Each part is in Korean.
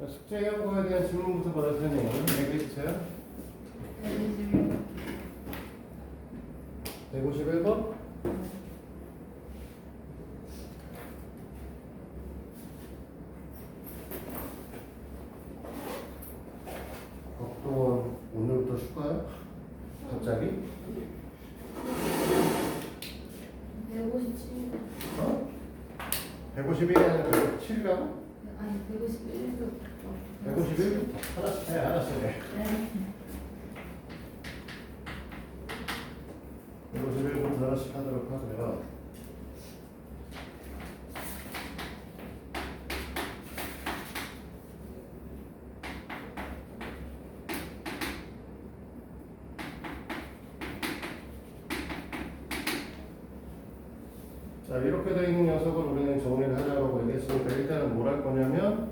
자, 숙제 연구에 대한 질문부터 받을 테니 얘기해 주세요. 151번? 박동원 오늘부터 휴가요? 갑자기? 157. 어? 151이 아니라 157이라고? 아니 151도. 151부터 하나씩 해, 하나씩 해. 네. 151부터 하나씩 하도록 하고요. 자, 이렇게 되어 있는 녀석을 우리는 정리를 하자고 얘기했으니까 일단은 뭘 할 거냐면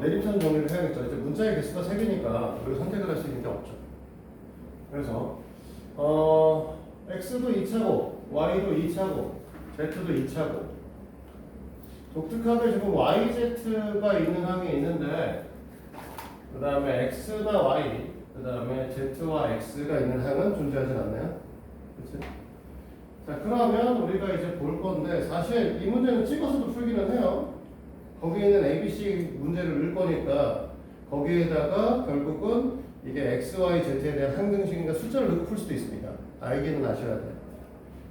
내림선 정리를 해야겠죠. 이제 문자의 개수가 3개니까 우리가 선택을 할 수 있는 게 없죠. 그래서 x도 2차고 y도 2차고 z도 2차고 독특하게 지금 yz가 있는 항이 있는데 그 다음에 x나 y 그 다음에 z와 x가 있는 항은 존재하지 않나요? 그렇지? 자, 그러면 우리가 이제 볼 건데 사실 이 문제는 찍어서도 풀기는 해요. 거기에 있는 ABC 문제를 넣을 거니까 거기에다가 결국은 이게 x, y, z에 대한 항등식인가 숫자를 넣고 풀 수도 있습니다. 알기는 아셔야 돼요.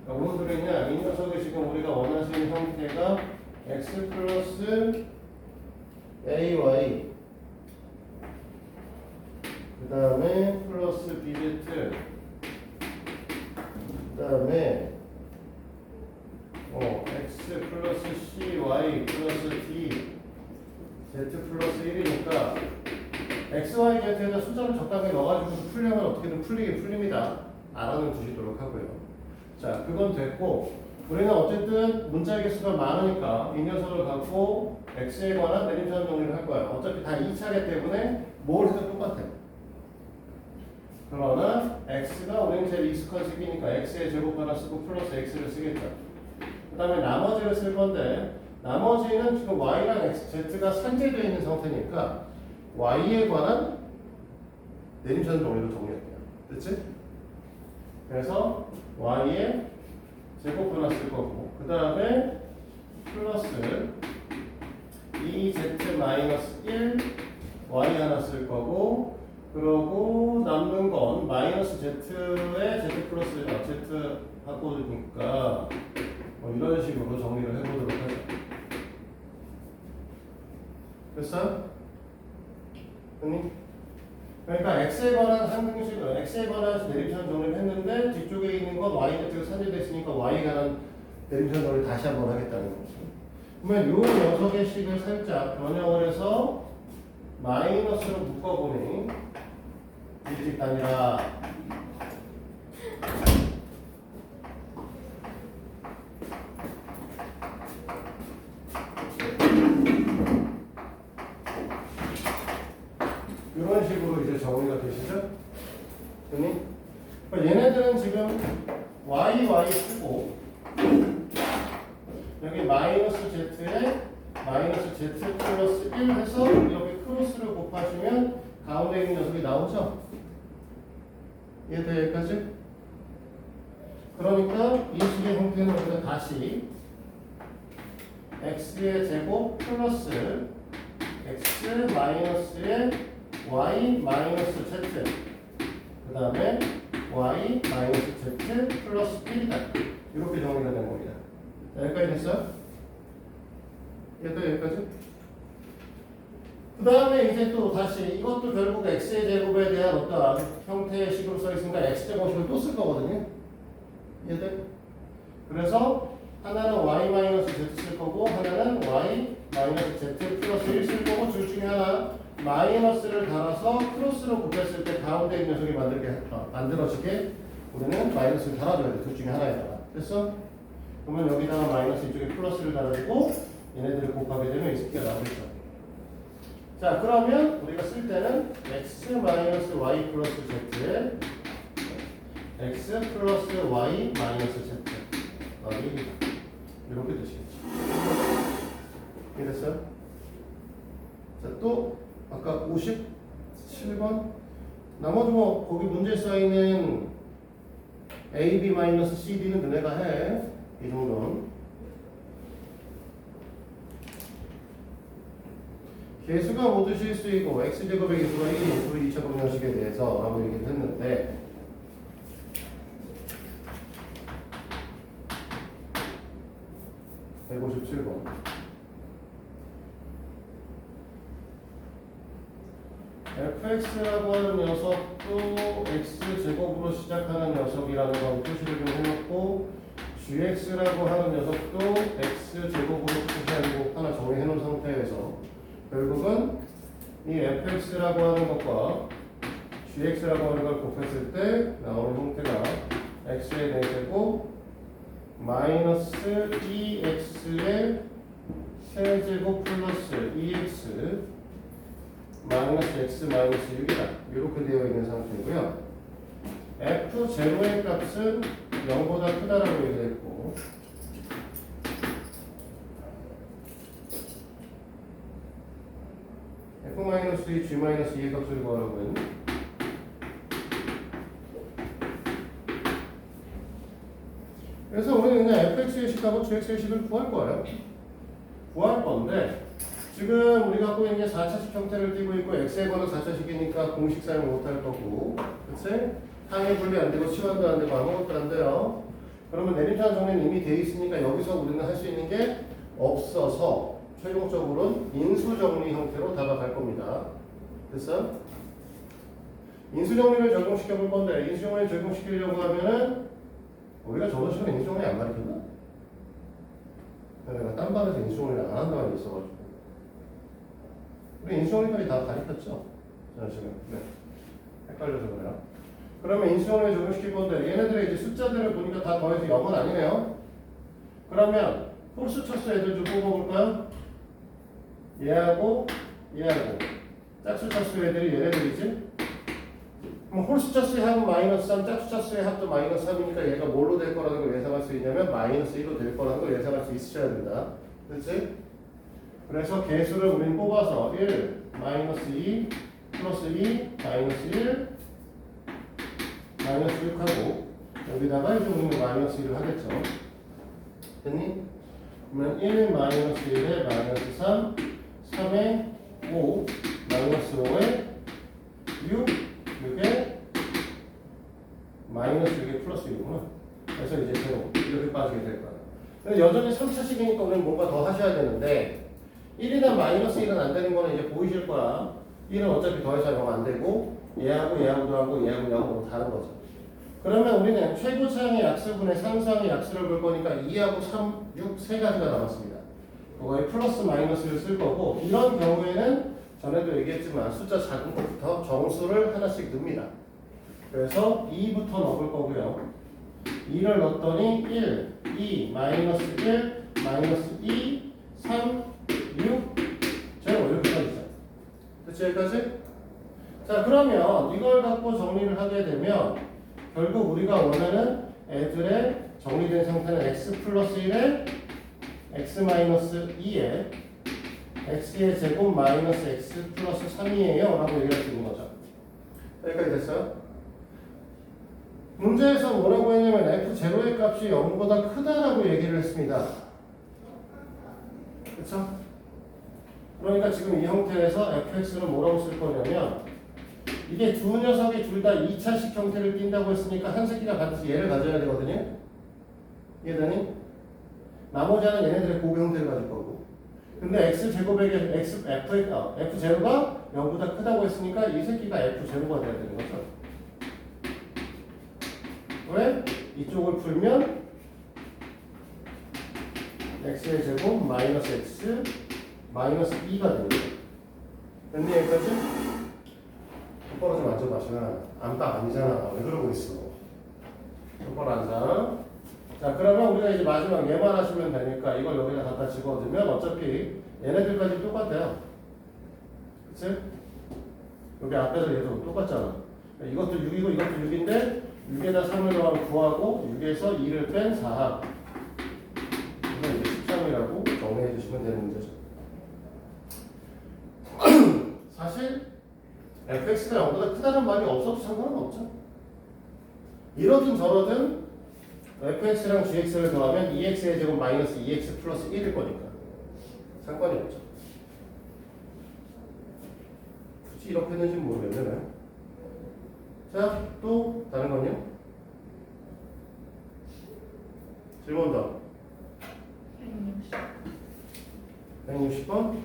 그러니까 무슨 소리냐? 이 녀석이 지금 우리가 원하시는 형태가 x 플러스 ay 그 다음에 플러스 bz 그 다음에 x 플러스 cy 플러스 d z 플러스 1이니까 x, y, z에다 숫자를 적당히 넣어가지고 풀려면 어떻게든 풀리긴 풀립니다. 알아는 두시도록 하고요. 자, 그건 됐고 우리는 어쨌든 문자의 개수가 많으니까 이 녀석을 갖고 x에 관한 내림선 정리를 할 거예요. 어차피 다 2차기 때문에 뭘 해도 똑같아요. 그러나 x가 우리는 제일 익숙한 식이니까 x의 제곱 하나 쓰고 플러스 x를 쓰겠죠. 그 다음에 나머지를 쓸 건데 나머지는 지금 y랑 x, z가 산재되어 있는 상태니까 y에 관한 내림선 정리로 정리할게요. 됐지? 그래서 y에 제곱 하나 쓸 거고 그 다음에 플러스 2z-1 y 하나 쓸 거고 그러고 남는 건 마이너스 z에 z 플러스 z 하고니까 이런 식으로 정리를 해보도록 하죠. 됐어? 됐니? 그러니까 x에 관한 항등식을 x에 관한 내림선 정리를 했는데 뒤쪽에 있는 건 y, z가 산재됐으니까 y에 관한 내림선 정리를 다시 한번 하겠다는 거죠. 그러면 이 녀석의 식을 살짝 변형을 해서 마이너스로 묶어보니 일찍 다니라. 이런 식으로 이제 정리가 되시죠? 그니? 얘네들은 지금 y 쓰고 여기 마이너스 z에 마이너스 z 플러스 1 해서 여기 크로스를 곱하시면 가운데 있는 녀석이 나오죠? 이해돼요? 여기까지? 그러니까 이 식의 형태는 우리가 다시 x의 제곱 플러스 x 마이너스의 y 마이너스 z 그 다음에 y 마이너스 z 플러스 1이다. 이렇게 정리가 되는 겁니다. 여기까지 됐어요? 여기까지? 그 다음에 이제 또 다시 이것도 결국 x의 제곱에 대한 어떤 형태의 식으로 써있으니까 x제곱식을 또 쓸 거거든요. 이해돼? 그래서 하나는 y 마이너스 z 쓸 거고 하나는 y 마이너스 z 플러스 1 쓸 거고 둘 중에 하나 마이너스를 달아서 크로스로 곱했을 때 가운데 있는 녀석이 만들어지게 우리는 마이너스를 달아줘야 돼. 둘 중에 하나에다가. 됐어? 그러면 여기다가 마이너스 이쪽에 플러스를 달아주고 얘네들을 곱하게 되면 이 새끼가 나오겠죠. 자, 그러면 우리가 쓸 때는 x 마이너스 y 플러스 z에 x 플러스 y 마이너스 z 이렇게 되시겠죠. 이해됐어요? 자, 또 아까 57번 나머지 뭐 거기 문제에 써있는 AB-CD는 너네가 해. 이 정도는. 개수가 모두 실수이고 x제곱의 개수가 1인 우리 2차 방정식에 대해서 라고 얘기를 했는데 (157번) fx라고 하는 녀석도 x제곱으로 시작하는 녀석이라는 건 표시를 좀 해놓고 gx라고 하는 녀석도 x제곱으로 표시하고 하나 정리해 놓은 상태에서 결국은 이 fx라고 하는 것과 gx라고 하는 걸 곱했을 때 나오는 형태가 x의 4제곱 마이너스 2x의 세제곱 플러스 2x 마이너스 x 마이너스 6이다. 이렇게 되어 있는 상태고요. f0의 값은 0보다 크다라고 얘기했고 f-2, g-2의 값을 구하라고 했네. 그래서 우리는 그냥 fx의 식하고 gx의 식을 구할 거예요. 구할 건데 지금 우리가 갖고 있는 게 4차식 형태를 띠고 있고 x의 번호 4차식이니까 공식 사용 못할 거고 그치? 항의 분리 안 되고 치환도 안 되고 아무것도 안 돼요. 그러면 내림차원 정리는 이미 돼 있으니까 여기서 우리는 할 수 있는 게 없어서 최종적으로는 인수정리 형태로 다가갈 겁니다. 됐어? 인수정리를 적용시켜 볼 건데 인수정리를 적용시키려고 하면은 우리가 저번 시간에 인수정리 안 가르쳤나? 내가 딴 반에서 인수정리를 안 한다는 게 있어가지고 우리 인수정리까지 다 가르쳤죠? 저번 시간에. 네. 헷갈려서 그래요. 그러면 인수정리를 적용시킬 건데 얘네들의 이제 숫자들을 보니까 다 더해서 0은 아니네요. 그러면 홀수 쳤수 애들 좀 뽑아볼까요? 얘하고 얘하고 짝수 쳤수 애들이 얘네들이지? 그럼 홀수 쳤수의 합은 마이너스 3, 짝수 쳤수의 합도 마이너스 3이니까 얘가 뭘로 될 거라는 걸 예상할 수 있냐면 마이너스 1로 될 거라는 걸 예상할 수 있으셔야 된다. 그렇지? 그래서 개수를 우리는 뽑아서 1, 마이너스 2, 플러스 2, 마이너스 1, 마이너스 6하고 여기다가 이제 우리는 마이너스 1을 하겠죠. 됐니? 그러면 1 마이너스 1에 마이너스 3, 3에 5, 마이너스 5에 6, 6에 마이너스 6에 플러스 6이구나. 그래서 이제 제로 이렇게 빠지게 될 거야. 근데 여전히 3차식이니까 우리는 뭔가 더 하셔야 되는데 1이나 마이너스 1은 안 되는 거는 이제 보이실 거야. 1은 어차피 더해서 0 안 되고 얘하고 얘하고도 하고 얘하고 얘하고 다른 거죠. 그러면 우리는 최고차항의 약수분의 상수항의 약수를 볼 거니까 2하고 3, 6 세 가지가 남았습니다. 그거에 플러스 마이너스를 쓸 거고 이런 경우에는 전에도 얘기했지만 숫자 작은 것부터 정수를 하나씩 넣습니다. 그래서 2부터 넣을 거고요. 2를 넣었더니 1, 2, 마이너스 1, 마이너스 2, 3, 6, 0 이렇게 써있죠. 그치 여기까지? 자 그러면 이걸 갖고 정리를 하게 되면 결국 우리가 원하는 애들의 정리된 상태는 x 플러스 1에 x 마이너스 2에 x의 제곱 마이너스 x 플러스 3이에요 라고 얘기할 수 있는 거죠. 여기까지 됐어요? 문제에서 뭐라고 했냐면 f0의 값이 0보다 크다라고 얘기를 했습니다. 그쵸? 그러니까 지금 이 형태에서 fx를 뭐라고 쓸 거냐면 이게 두 녀석이 둘 다 2차식 형태를 띈다고 했으니까 한 새끼가 반드시 얘를 가져야 되거든요. 이해되니? 나머지 하나는 얘네들의 고비 형태를 가질 거고. 근데 x제곱에게 f0가 0보다 크다고 했으니까 이 새끼가 f0가 돼야 되는 거죠. 왜? 이쪽을 풀면 x의 제곱 마이너스 x 마이너스 2가 되는 거예요. 됐니 여기까지? 똑바로 좀 앉아봐. 시간 안딱 아니잖아. 왜 그러고 있어? 똑바로 앉아. 자 그러면 우리가 이제 마지막 얘만 하시면 되니까 이걸 여기다 갖다 집어넣으면 어차피 얘네들까지 똑같아요. 그치? 여기 앞에서 얘도 똑같잖아. 이것도 6이고 이것도 6인데 6에다 3을 더하면 9하고 6에서 2를 뺀 4합. 이건 이제 13이라고 정리해 주시면 되는 문제죠. fx가 0보다 크다는 말이 없어도 상관은 없죠. 이러든 저러든 fx랑 gx를 더하면 2x의 제곱 마이너스 2x 플러스 1일 거니까 상관이 없죠. 굳이 이렇게 했는지 모르겠네. 자, 또 다른 건요? 질문 더. 160번.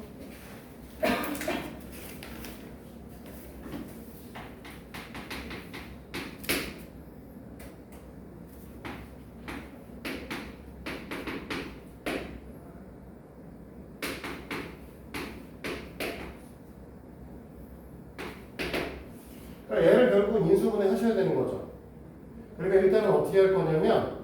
그러니까 얘를 결국 인수분해 하셔야 되는 거죠. 그러니까 일단은 어떻게 할 거냐면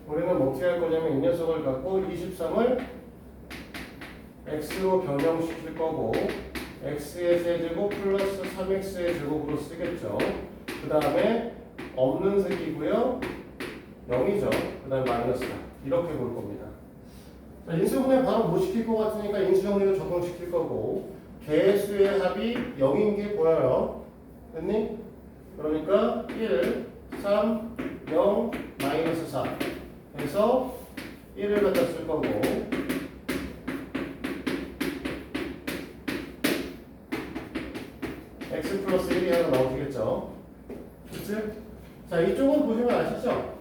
우리는 어떻게 할 거냐면 이 녀석을 갖고 23을 x로 변형시킬 거고 x의 세제곱 플러스 3x의 제곱으로 쓰겠죠. 그 다음에 없는 색이고요. 0이죠. 그 다음에 마이너스다. 이렇게 볼 겁니다. 자, 인수분해 바로 못 시킬 것 같으니까 인수정리로 적용시킬 거고 개수의 합이 0인 게 보여요. 됐니? 그러니까 1, 3, 0, 마이너스 4 해서 1을 갖다 쓸 거고 x 플러스 1이 하나 나오시겠죠. 그치? 자, 이쪽은 보시면 아시죠?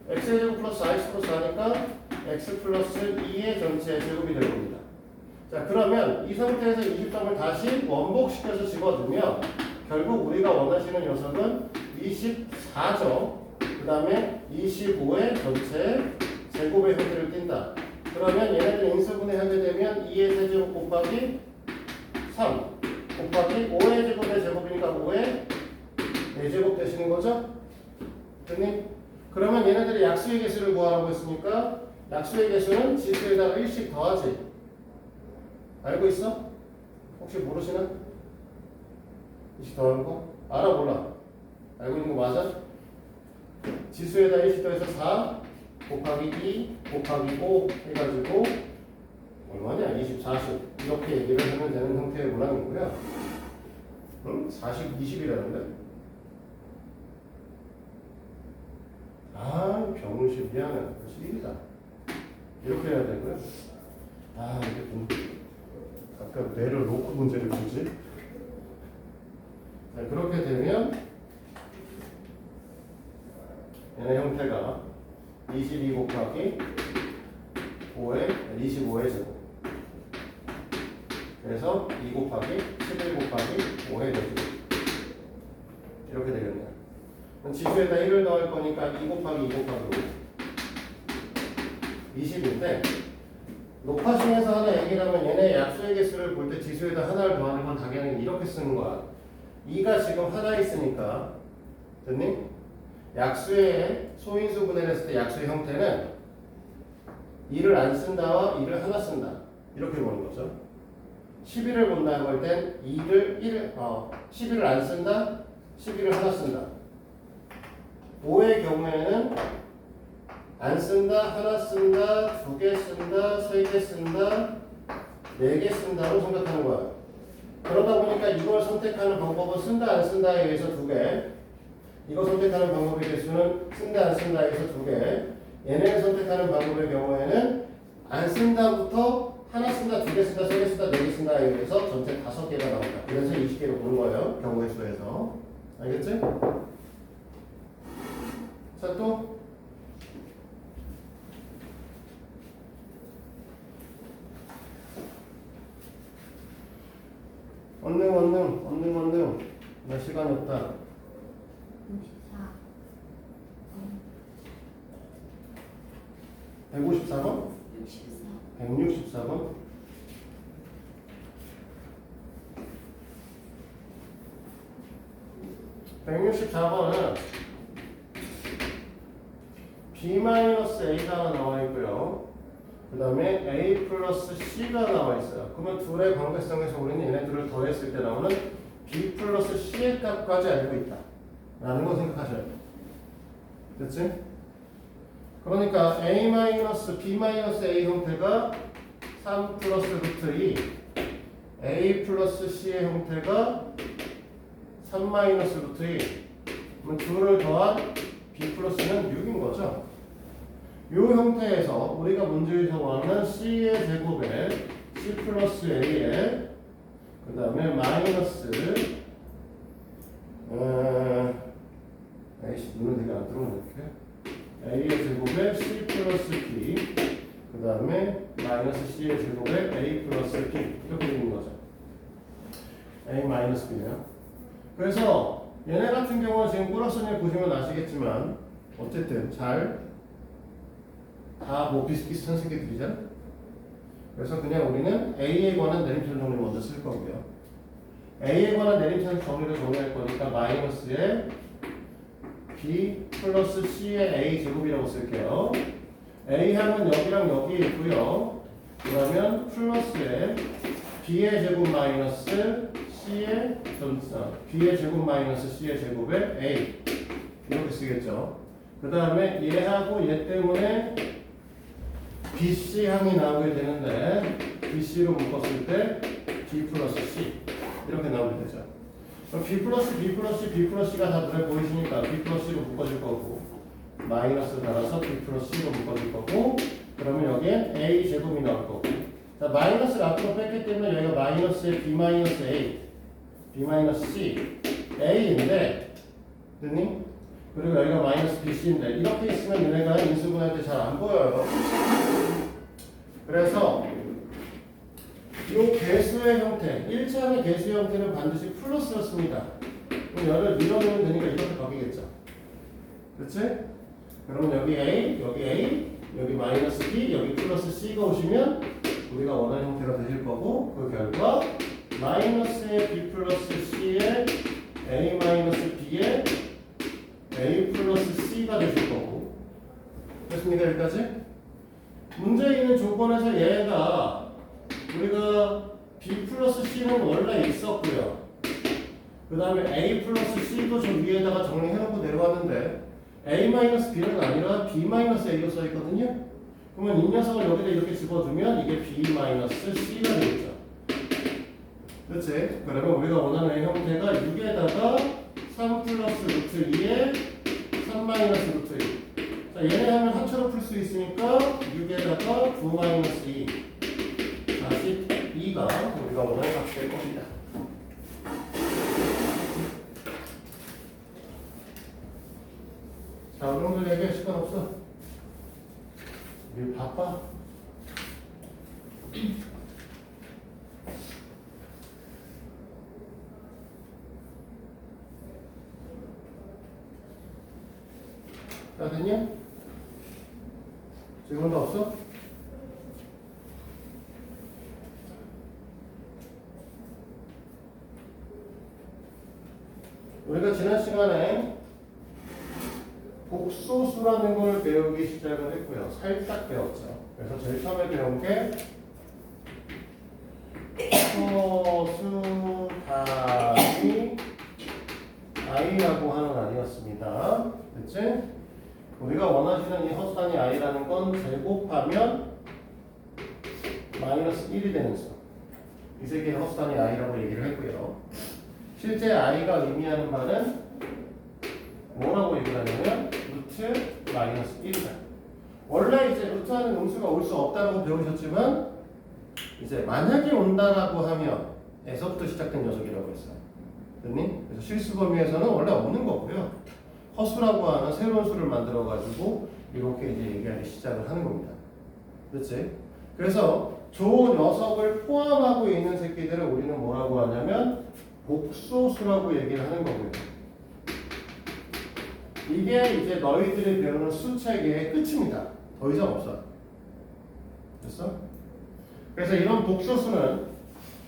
x의 제곱 플러스 4x 플러스 4니까 x 플러스 2의 전체 제곱이 될 겁니다. 자, 그러면 이 상태에서 23을 다시 원복시켜서 집어주면 결국 우리가 원하시는 녀석은 24죠. 그 다음에 25의 전체 제곱의 형태를 띈다. 그러면 얘네들 인수분해 하게 되면 2의 세제곱 곱하기 3 곱하기 5의 제곱의 제곱이니까 5의 4제곱 되시는 거죠? 됐니? 그러면 얘네들이 약수의 개수를 구하라고 했으니까 약수의 개수는 지수에다가 1씩 더하지. 알고 있어? 혹시 모르시나? 1씩 더하는 거? 알아 몰라? 알고 있는 거 맞아? 지수에다 1씩 더해서 4 곱하기 2 곱하기 5 해가지고 얼마냐? 20, 40 이렇게 얘기를 하면 되는 형태의 문항이고요. 응? 40, 20이라는데? 아, 병신 미안해. 그래서 1이다. 이렇게 해야 되고요. 아, 이게 좀 아까 뇌를 놓고 문제를 풀지. 자, 그렇게 되면 얘네 형태가 22 곱하기 5의 25의 제곱. 그래서 2 곱하기 11 곱하기 5의 제곱. 이렇게 되겠네요. 지수에다 1을 넣을 거니까 2 곱하기 2 곱하기 5. 20인데 녹화중에서 하나 얘기를 하면 얘네 약수의 개수를 볼 때 지수에다 하나를 더하는 건 당연히 이렇게 쓰는 거야. 2가 지금 하나 있으니까 됐니? 약수의 소인수 분해를 했을 때 약수의 형태는 2를 안 쓴다와 2를 하나 쓴다 이렇게 보는 거죠. 11을 본다고 할 땐 11을 안 쓴다, 11을 하나 쓴다. 5의 경우에는 안 쓴다, 하나 쓴다, 2개 쓴다, 3개 쓴다, 4개 쓴다로 생각하는 거야. 그러다 보니까 이걸 선택하는 방법은 쓴다, 안 쓴다에 의해서 2개, 이거 선택하는 방법의 개수는 쓴다, 안 쓴다에 의해서 2개, 얘네를 선택하는 방법의 경우에는 안 쓴다부터 하나 쓴다, 2개 쓴다, 3개 쓴다, 4개 쓴다에 의해서 전체 5개가 나온다. 그래서 20개로 보는 거예요. 경우의 수에서. 알겠지? 자, 또 언능 나 시간이 없다. 154번? 164번? (164번은) B-A가 나와 있고요. 그 다음에 A 플러스 C가 나와 있어요. 그러면 둘의 관계성에서 우리는 얘네들을 더했을 때 나오는 B 플러스 C의 값까지 알고 있다 라는 거 생각하셔야 돼요. 됐지? 그러니까 A-B-A 형태가 3 플러스 루트 2 a 플러스 c의 형태가 3 마이너스 루트 2 그러면 2를 더한 b 플러스는 6인 거죠. 이 형태에서 우리가 문제에서 원하는 c의 제곱에 c 플러스 a에 그 다음에 마이너스 에이씨 눈은 되게 안 들어오네 이렇게 a의 제곱에 c 플러스 b 그 다음에 마이너스 c의 제곱에 a 플러스 b 이렇게 되는 거죠. a 마이너스 b네요. 그래서 얘네 같은 경우는 지금 꾸락선을 보시면 아시겠지만 어쨌든 잘 다 뭐 비슷비슷한 새끼들이잖아. 그래서 그냥 우리는 a에 관한 내림차순 정리를 먼저 쓸 거고요. a에 관한 내림차순 정리를 정리할 거니까 마이너스에 b 플러스 c의 a 제곱이라고 쓸게요. a 하면 여기랑 여기 있고요. 그러면 플러스에 b의 제곱 마이너스 c의 b의 제곱 마이너스 c의 제곱에 a 이렇게 쓰겠죠. 그 다음에 얘하고 얘 때문에 bc 항이 나오게 되는데 bc로 묶었을 때 b 플러스 c 이렇게 나오게 되죠. 그럼 b 플러스 b 플러스 b 플러스 c가 다 눈에 보이시니까 b 플러스 c로 묶어줄 거고 마이너스 달아서 b 플러스 c로 묶어줄 거고 그러면 여기에 a 제곱이 나올 거고 자, 마이너스를 앞으로 뺐기 때문에 여기가 마이너스에 b 마이너스 a b 마이너스 c a인데 됐니? 그리고 여기가 마이너스 bc인데 이렇게 있으면 얘네가 인수분할 때 잘 안 보여요. 그래서 이 개수의 형태 1차의 개수의 형태는 반드시 플러스였습니다. 그럼 열을 밀어내면 되니까 이렇게 바뀌겠죠. 그렇지? 그러면 여기 a, 여기 마이너스 b, 여기 플러스 c가 오시면 우리가 원하는 형태가 되실 거고 그 결과 마이너스의 b 플러스 c의 a 마이너스 b의 a 플러스 c가 되실 거고 됐습니까? 여기까지? 문제에 있는 조건에서 얘가 우리가 b 플러스 c는 원래 있었고요. 그 다음에 a 플러스 c도 저 위에다가 정리해놓고 내려왔는데 a 마이너스 b는 아니라 b 마이너스 a로 써있거든요. 그러면 이 녀석을 여기다 이렇게 집어두면 이게 b 마이너스 c가 되겠죠. 그렇지? 그러면 우리가 원하는 형태가 6에다가 3 플러스 루트 2에 3 마이너스 루트 2 자, 얘네 하면 합쳐로 풀 수 있으니까 6에다가 9 마이너스 2 다시 2가 우리가 원하는 값이 될 겁니다. 자, 어른들 얘기할 시간 없어. 우리 바빠. 다 됐냐? 질문도 없어? 우리가 지난 시간에 복소수라는 걸 배우기 시작을 했고요. 살짝 배웠죠. 그래서 제일 처음에 배운 게 소수 단위 i라고 하는 아니었습니다. 그치? 우리가 원하시는 이 허수 단위 i라는 건 제곱하면 마이너스 1이 되는 수. 이 세 개를 허수 단위 i라고 얘기를 했고요. 실제 i가 의미하는 바는 뭐라고 얘기를 하냐면 루트 마이너스 1이다. 원래 이제 루트하는 음수가 올 수 없다고 배우셨지만 이제 만약에 온다라고 하면 에서부터 시작된 녀석이라고 했어요. 됐니? 그래서 실수 범위에서는 원래 없는 거고요. 허수라고 하는 새로운 수를 만들어 가지고 이렇게 이제 얘기하기 시작을 하는 겁니다. 그렇지? 그래서 저 녀석을 포함하고 있는 새끼들을 우리는 뭐라고 하냐면 복소수라고 얘기를 하는 거고요. 이게 이제 너희들이 배우는 수 체계의 끝입니다. 더 이상 없어. 됐어? 그래서 이런 복소수는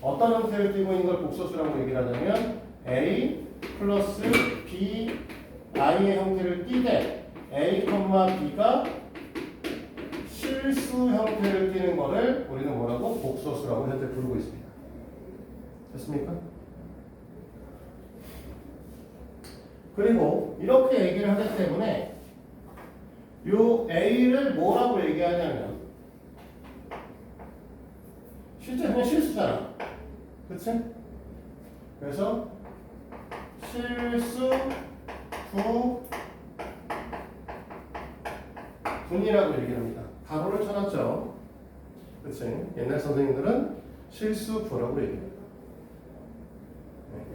어떤 형태를 띠고 있는 걸 복소수라고 얘기를 하냐면 a 플러스 b i의 형태를 띠되 a, b가 실수 형태를 띠는 거를 우리는 뭐라고? 복소수라고 현재 부르고 있습니다. 됐습니까? 그리고 이렇게 얘기를 하기 때문에 요 a를 뭐라고 얘기하냐면 실제 그냥 실수잖아. 그치? 그래서 실수 분이라고 얘기를 합니다. 가로를 쳐놨죠. 그치? 옛날 선생님들은 실수부라고 얘기합니다.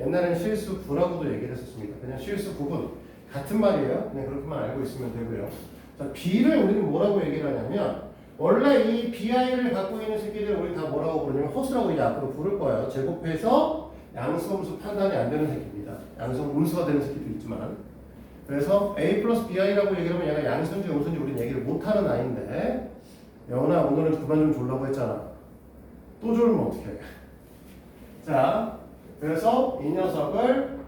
옛날에는 실수부라고도 얘기를 했었습니다. 그냥 실수부분 같은 말이에요. 그냥 그렇게만 알고 있으면 되고요. 자, B를 우리는 뭐라고 얘기를 하냐면 원래 이 BI를 갖고 있는 새끼들 우리 다 뭐라고 부르냐면 허수라고 이제 앞으로 부를 거예요. 제곱해서 양수음수 판단이 안 되는 새끼입니다. 양수음수가 되는 새끼도 있지만 그래서 A 플러스 BI라고 얘기하면 얘가 양수인지 음수인지 우리는 얘기를 못하는 아이인데 여운아 오늘은 그만 좀 졸라고 했잖아. 또 졸면 어떡해. 자 그래서 이 녀석을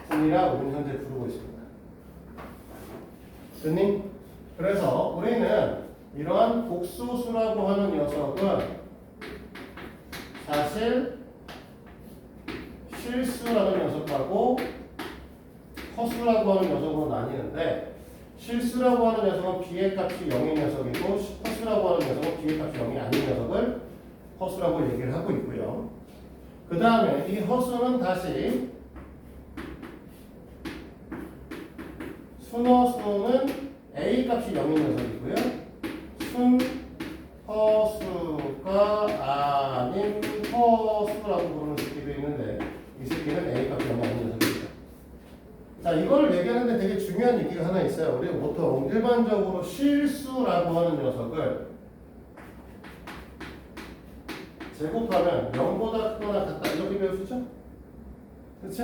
허수분이라 우리는 현재 부르고 있습니다. 됐니? 그래서 우리는 이러한 복소수라고 하는 녀석은 사실 실수라는 녀석하고 허수라고 하는 녀석으로 나뉘는데 실수라고 하는 녀석은 B의 값이 0인 녀석이고 허수라고 하는 녀석은 B의 값이 0이 아닌 녀석을 허수라고 얘기를 하고 있고요. 그 다음에 이 허수는 다시 순허수는 A 값이 0인 녀석이고요. 순허수가 아닌 허수라고 부르는 새끼도 있는데 이 새끼는 A 값이 0이 아닌 녀석입니다. 자, 이걸 얘기하는데 되게 중요한 얘기가 하나 있어요. 우리가 보통 일반적으로 실수라고 하는 녀석을 제곱하면 0보다 크거나 같다 이렇게 배우시죠? 그치?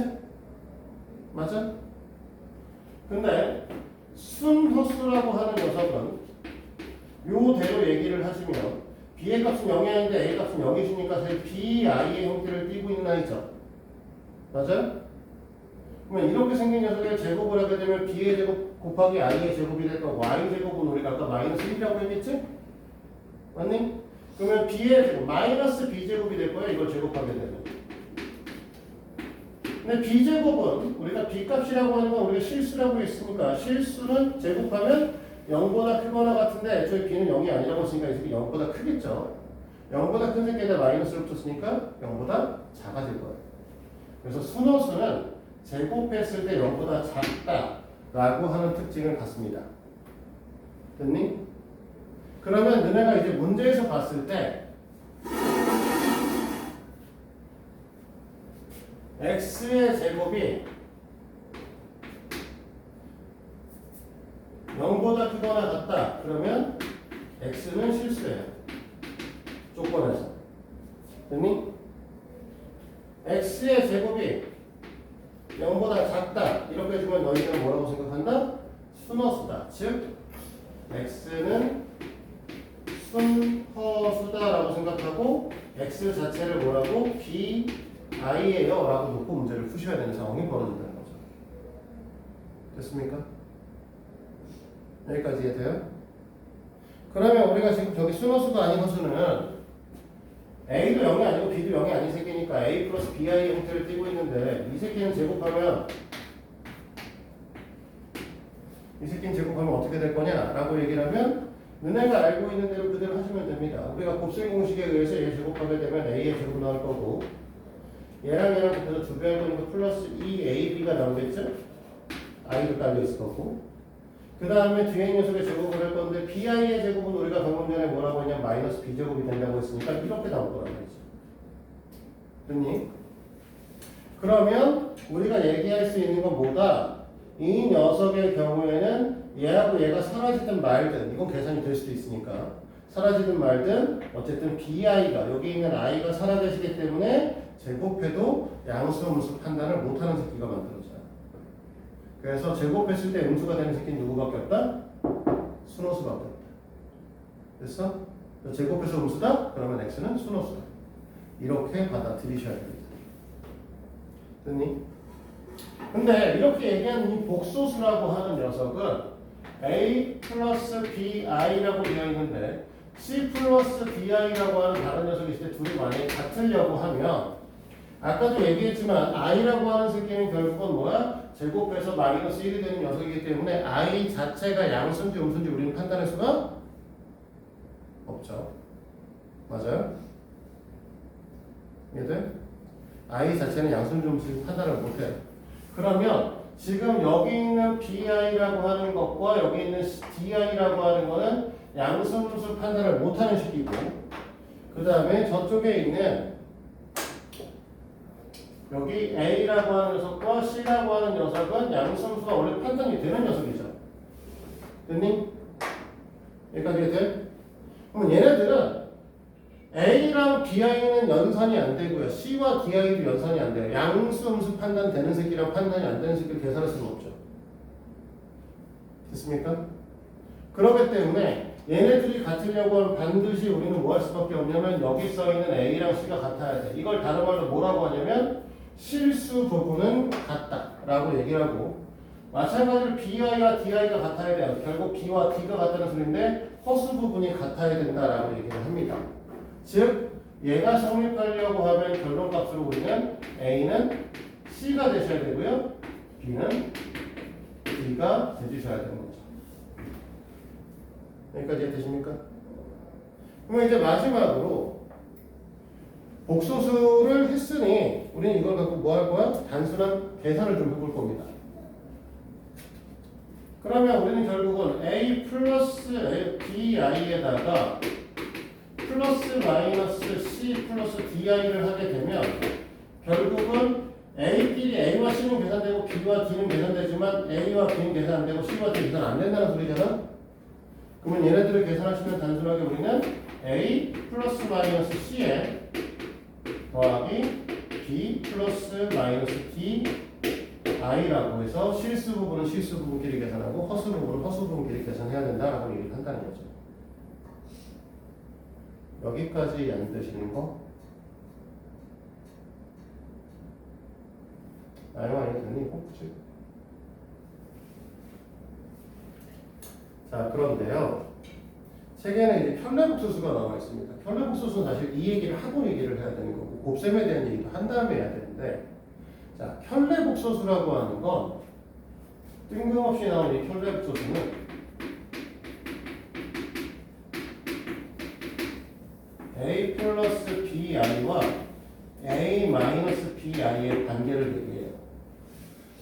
맞아? 근데 순허수라고 하는 녀석은 요대로 얘기를 하시면 B의 값은 0이 아닌데 A 값은 0이시니까 사실 BI의 형태를 띠고 있는 아이죠. 맞아요? 그러면 이렇게 생긴 녀석의 제곱을 하게 되면 B의 제곱 곱하기 I의 제곱이 될 거고 Y 제곱은 우리가 아까 마이너스 1이라고 했겠지? 맞니? 그러면 B의 제곱 마이너스 B 제곱이 될 거예요. 이걸 제곱하게 되면. 근데 B 제곱은 우리가 B 값이라고 하는 건 우리가 실수라고 했으니까 실수는 제곱하면 0보다 크거나 같은데 애초에 B는 0이 아니라고 했으니까 이 새끼 0보다 크겠죠. 0보다 큰 새끼에다 마이너스를 붙였으니까 0보다 작아질 거예요. 그래서 순허수는 제곱했을 때 0보다 작다라고 하는 특징을 갖습니다. 됐니? 그러면 너네가 이제 문제에서 봤을 때 x의 제곱이 0보다 크거나 같다. 그러면 x는 실수예요. 조건에서. 됐니? x의 제곱이 0보다 작다. 이렇게 해주면 너희는 뭐라고 생각한다? 순허수다. 즉 x는 순허수다라고 생각하고 x 자체를 뭐라고? BI예요 라고 놓고 문제를 푸셔야 되는 상황이 벌어진다는 거죠. 됐습니까? 여기까지 이해돼요? 그러면 우리가 지금 저기 순허수가 아닌 허수는 A도 0이 아니고 B도 0이 아닌 새끼니까 A 플러스 BI의 형태를 띠고 있는데 이 새끼는 제곱하면 어떻게 될 거냐 라고 얘기를 하면 너네가 알고 있는 대로 그대로 하시면 됩니다. 우리가 곱셈 공식에 의해서 얘 제곱하게 되면 A의 제곱 나올 거고 얘랑 곱해서 두 배 할 거니까 플러스 2AB가 나오겠죠? I도 깔려 있을 거고 그 다음에 뒤에 녀석의 제곱을 할 건데 BI의 제곱은 우리가 방금 전에 뭐라고 했냐면 마이너스 B제곱이 된다고 했으니까 이렇게 나올 거란 말이죠. 됐니? 그러면 우리가 얘기할 수 있는 건 뭐다? 이 녀석의 경우에는 얘하고 얘가 사라지든 말든 이건 계산이 될 수도 있으니까 사라지든 말든 어쨌든 BI가 여기 있는 I가 사라지기 때문에 제곱해도 양수음수 판단을 못하는 새끼가 만들어져요. 그래서 제곱했을 때 음수가 되는 새끼는 누구밖에 없다? 순호수밖에 없다. 됐어? 제곱해서 음수다? 그러면 x는 순호수다. 이렇게 받아들이셔야 됩니다. 됐니? 근데 이렇게 얘기하는 이 복소수라고 하는 녀석은 A 플러스 BI라고 되어 있는데 C 플러스 BI라고 하는 다른 녀석이 있을 때 둘이 만약에 같으려고 하면 아까도 얘기했지만 i라고 하는 새끼는 결국은 뭐야? 제곱해서 마이너스 1이 되는 녀석이기 때문에 i 자체가 양수인지 음수인지 우리는 판단할 수가 없죠. 맞아요? 이해돼? i 자체는 양수인지 음수인지 판단을 못해요. 그러면 지금 여기 있는 bi라고 하는 것과 여기 있는 di라고 하는 거는 양수 음수 판단을 못하는 식이고, 그 다음에 저쪽에 있는 여기 A라고 하는 녀석과 C라고 하는 녀석은 양수함수가 원래 판단이 되는 녀석이죠. 됐니? 여기까지 돼? 그럼 얘네들은 A랑 BI는 연산이 안 되고요. C와 DI도 연산이 안 돼요. 양수함수 판단되는 새끼랑 판단이 안 되는 새끼를 계산할 수는 없죠. 됐습니까? 그렇기 때문에 얘네들이 같으려고 하면 반드시 우리는 뭐 할 수밖에 없냐면 여기 써있는 A랑 C가 같아야 돼. 이걸 다른 말로 뭐라고 하냐면 실수 부분은 같다 라고 얘기를 하고, 마찬가지로 BI와 DI가 같아야 돼요. 결국 B와 D가 같다는 소리인데 허수 부분이 같아야 된다라고 얘기를 합니다. 즉 얘가 성립하려고 하면 결론값으로 우리는 A는 C가 되셔야 되고요, B는 D가 되주셔야 되는 거죠. 여기까지 되십니까? 그러면 이제 마지막으로 복소수를 했으니 우리는 이걸 갖고 뭐 할 거야? 단순한 계산을 좀 해볼 겁니다. 그러면 우리는 결국은 A 플러스 BI에다가 플러스 마이너스 C 플러스 DI를 하게 되면 결국은 A끼리 A와 C는 계산되고 B와 D는 계산되지만 A와 B는 계산 안 되고 C와 D 계산 안 된다는 소리잖아? 그러면 얘네들을 계산하시면 단순하게 우리는 A 플러스 마이너스 C에 더하기 B 플러스 마이너스 D I라고 해서 실수 부분은 실수 부분끼리 계산하고 허수 부분은 허수 부분끼리 계산해야 된다라고 얘기를 한다는 거죠. 여기까지 안 되시는 거? 아니 되니? 혹시? 자, 그런데요. 책에는 이제 편례복소수가 나와 있습니다. 편례복소수는 사실 이 얘기를 하고 얘기를 해야 되는 거고 곱셈에 대한 얘기도 한 다음에 해야 되는데, 자, 편례복소수라고 하는 건 뜬금없이 나온 이 편례복소수는 A 플러스 BI와 A 마이너스 BI의 관계를 얘기해요.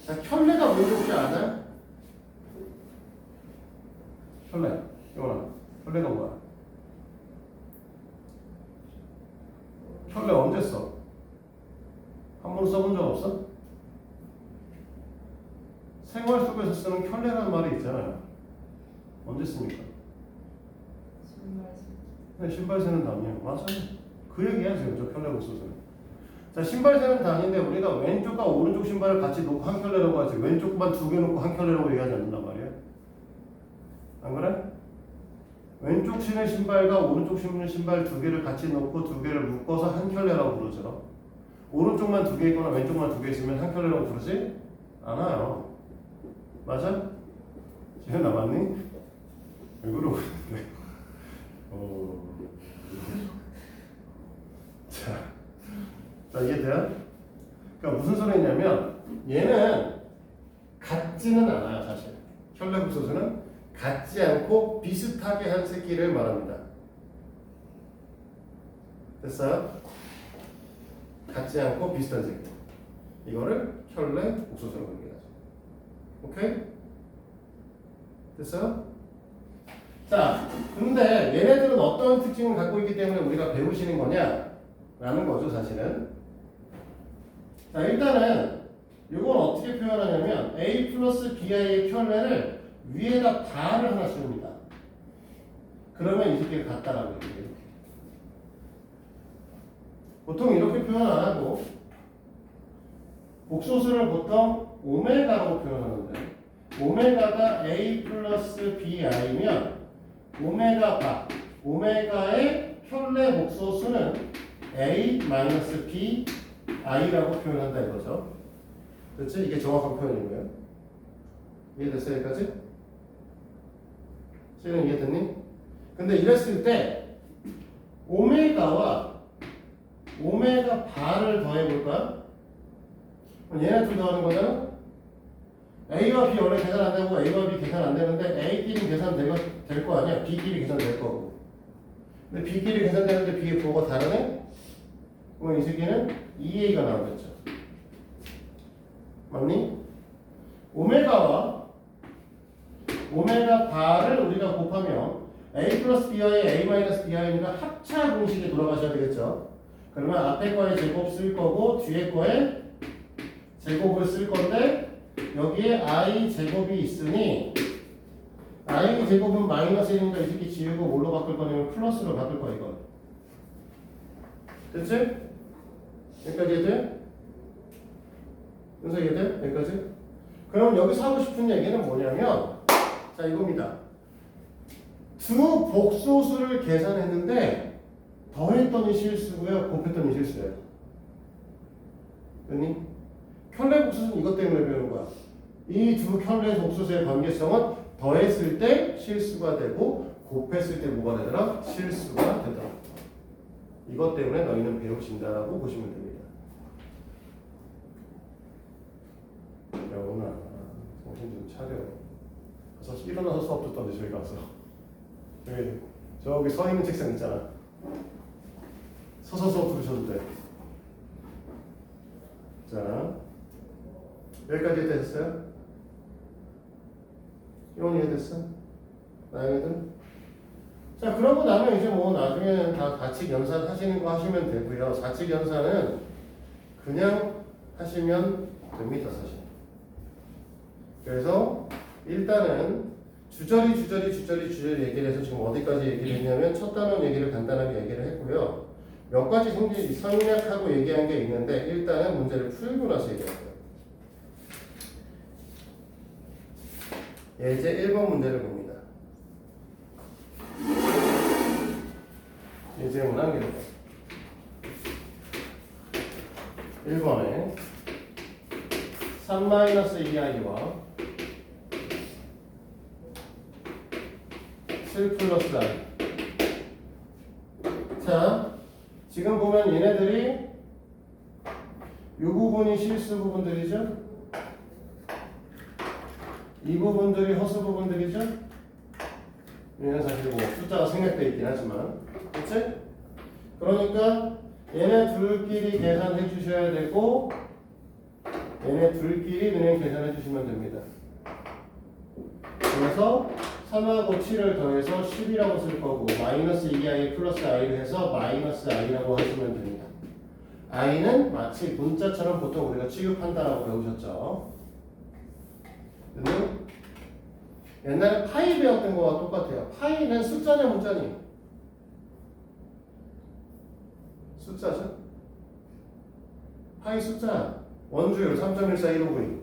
자, 편례가 뭔지 혹시 아나요? 편례, 이거나 편례가 뭐야? 편례 언제 써? 한 번 써본 적 없어? 생활 속에서 쓰는 편례라는 말이 있잖아요. 언제 씁니까? 네, 신발 세는 단위요. 맞아요. 그 얘기야 지금 저 편례복소수는. 자, 신발 세는 단위인데 우리가 왼쪽과 오른쪽 신발을 같이 놓고 한 켤레라고 하지 왼쪽만 두 개 놓고 한 켤레라고 얘기하지 않는단 말이에요. 안 그래? 왼쪽 신은 신발과 오른쪽 신는 신발 두 개를 같이 놓고 두 개를 묶어서 한 켤레라고 부르죠. 오른쪽만 두 개 있거나 왼쪽만 두 개 있으면 한 켤레라고 부르지 않아요. 맞아? 지금 남았니? 왜 그러고 있는데? 자, 이해돼요? 그러니까 무슨 소리냐면 얘는 같지는 않아요. 사실 편례복소수는 같지 않고 비슷하게 한 새끼를 말합니다. 됐어요? 같지 않고 비슷한 새끼, 이거를 편례복소수라고 얘기하죠. 오케이? 됐어요? 자, 근데 얘네들은 어떤 특징을 갖고 있기 때문에 우리가 배우시는 거냐 라는 거죠, 사실은. 자, 일단은 이건 어떻게 표현하냐면 A 플러스 BI의 편례를 위에다 바를 하나 씌웁니다. 그러면 이 새끼가 같다라고 얘기해요. 보통 이렇게 표현 안 하고 복소수를 보통 오메가라고 표현하는데, 오메가가 A 플러스 BI면 오메가의 편례 복소수는 A 마이너스 BI라고 표현한다 이거죠. 그렇지? 이게 정확한 표현인 거예요. 이해됐어요? 여기까지? 지금 이해됐니? 근데 이랬을 때 오메가와 오메가 바를 더해볼까? 그럼 얘네 둘 더하는 거잖아? A와 B 원래 계산 안 되고 A와 B 계산 안 되는데 A끼리 계산 될 거 아니야? B끼리 계산 될 거고. 근데 B끼리 계산되는데 B의 부호가 다르네? 그러면 이 새끼는 2A가 나오겠죠. 맞니? 오메가 바를 우리가 곱하면 A 플러스 B와의 A 마이너스 B이니까 합차 공식에 돌아가셔야 되겠죠. 그러면 앞에 거에 제곱 쓸 거고 뒤에 거에 제곱을 쓸 건데 여기에 I 제곱이 있으니 I 제곱은 마이너스 1이니까 이 새끼 지우고 뭘로 바꿀 거냐면 플러스로 바꿀 거야 이거. 됐지? 여기까지 이해돼? 윤석 이해돼? 여기까지? 그럼 여기서 하고 싶은 얘기는 뭐냐면 자 이겁니다. 두 복소수를 계산했는데 더했더니 실수고요 곱했더니 실수예요. 됐니? 켤레 복소수는 이것 때문에 배우는 거야. 이 두 켤레 복소수의 관계성은 더했을 때 실수가 되고 곱했을 때 뭐가 되더라? 실수가 되더라. 이것 때문에 너희는 배우신다라고 보시면 됩니다. 여운아 정신 좀 차려. 가서 일어나서 수업 듣던데 저기 가서 저기 서 있는 책상 있잖아. 서서 수업 들으셔도 돼. 자 여기까지 됐어요? 이혼이 됐어? 나영이들? 자 그러고 나면 이제 뭐 나중에는 다 가칙 연산 하시는 거 하시면 되고요. 가칙 연산은 그냥 하시면 됩니다 사실. 그래서 일단은 주저리 얘기를 해서 지금 어디까지 얘기를 했냐면 첫 단원 얘기를 간단하게 얘기를 했고요. 몇 가지 생략하고 얘기한 게 있는데 일단은 문제를 풀고 나서 얘기할게요. 예제 1번 문제를 봅니다. 예제 문항 이렇게 1번에 3-2i와 7 플러스 i. 자, 지금 보면 얘네들이 이 부분이 실수 부분들이죠. 이 부분들이 허수 부분들이죠. 얘는 사실 뭐 숫자가 생략되어 있긴 하지만, 그치? 그러니까 얘네 둘끼리 계산해 주셔야 되고 얘네 둘끼리 그냥 계산해 주시면 됩니다. 그래서 3하고 7을 더해서 10이라고 쓸 거고 마이너스 2i 플러스 i를 해서 마이너스 i라고 하시면 됩니다. i는 마치 문자처럼 보통 우리가 취급한다라고 배우셨죠. 근데 옛날에 파이 배웠던 거와 똑같아요. 파이는 숫자냐 문자니? 숫자죠. 파이 숫자 원주율 3.1415V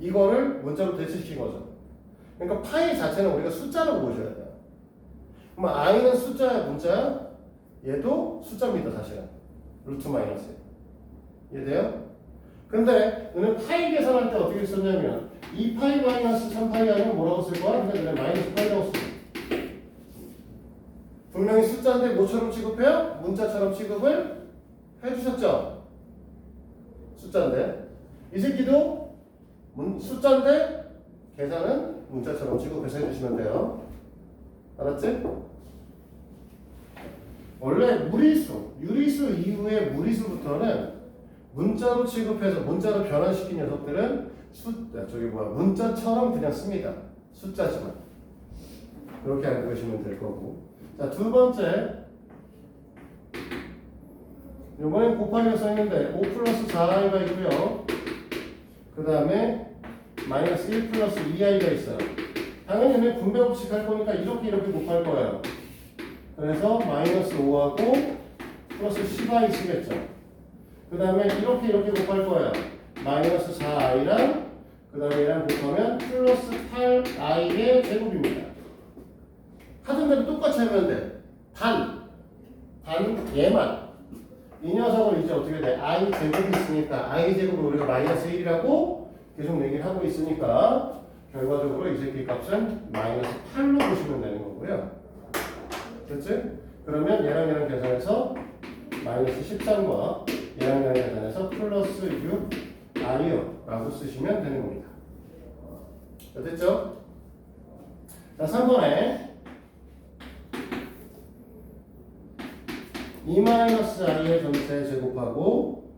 이거를 문자로 대체시킨 거죠. 그러니까 파이 자체는 우리가 숫자로 보셔야 돼요. 그럼 i는 숫자야 문자야? 얘도 숫자입니다 사실은. 루트 마이너스. 이해돼요? 근데 너는 파이 계산할 때 어떻게 썼냐면 2파이 마이너스 3파이 하면 뭐라고 쓸 거야? 근데 너네 마이너스 파이라고 쓰. 분명히 숫자인데 뭐처럼 취급해요? 문자처럼 취급을 해주셨죠? 숫자인데 이 새끼도 숫자인데 계산은 문자처럼 취급해서 해주시면 돼요. 알았지? 원래 무리수, 유리수 이후에 무리수부터는 문자로 취급해서 문자로 변환시킨 녀석들은 문자처럼 그냥 씁니다. 숫자지만. 그렇게 알고 계시면 될 거고. 자, 두 번째. 요번엔 곱하기가 써있는데 5 플러스 4i가 있고요. 그 다음에 마이너스 1 플러스 2i가 있어요. 당연히 분배 법칙 할 거니까 이렇게 곱할 거예요. 그래서 마이너스 5하고 플러스 10i 쓰겠죠. 그 다음에 이렇게 곱할 거예요. 마이너스 4i랑 그 다음에 얘랑 곱하면 플러스 8i의 제곱입니다. 하던 대로 똑같이 하면 돼. 단 얘만 이 녀석을 이제 어떻게 돼? i 제곱이 있으니까 i 제곱을 우리가 마이너스 1이라고 계속 얘기를 하고 있으니까 결과적으로 이 새끼 값은 마이너스 8로 보시면 되는 거고요. 됐지? 그러면 얘랑 계산해서 마이너스 13과 얘랑 계산해서 플러스 6i요 라고 쓰시면 되는 겁니다. 자, 됐죠? 자, 3번에 2-i의 전체 제곱하고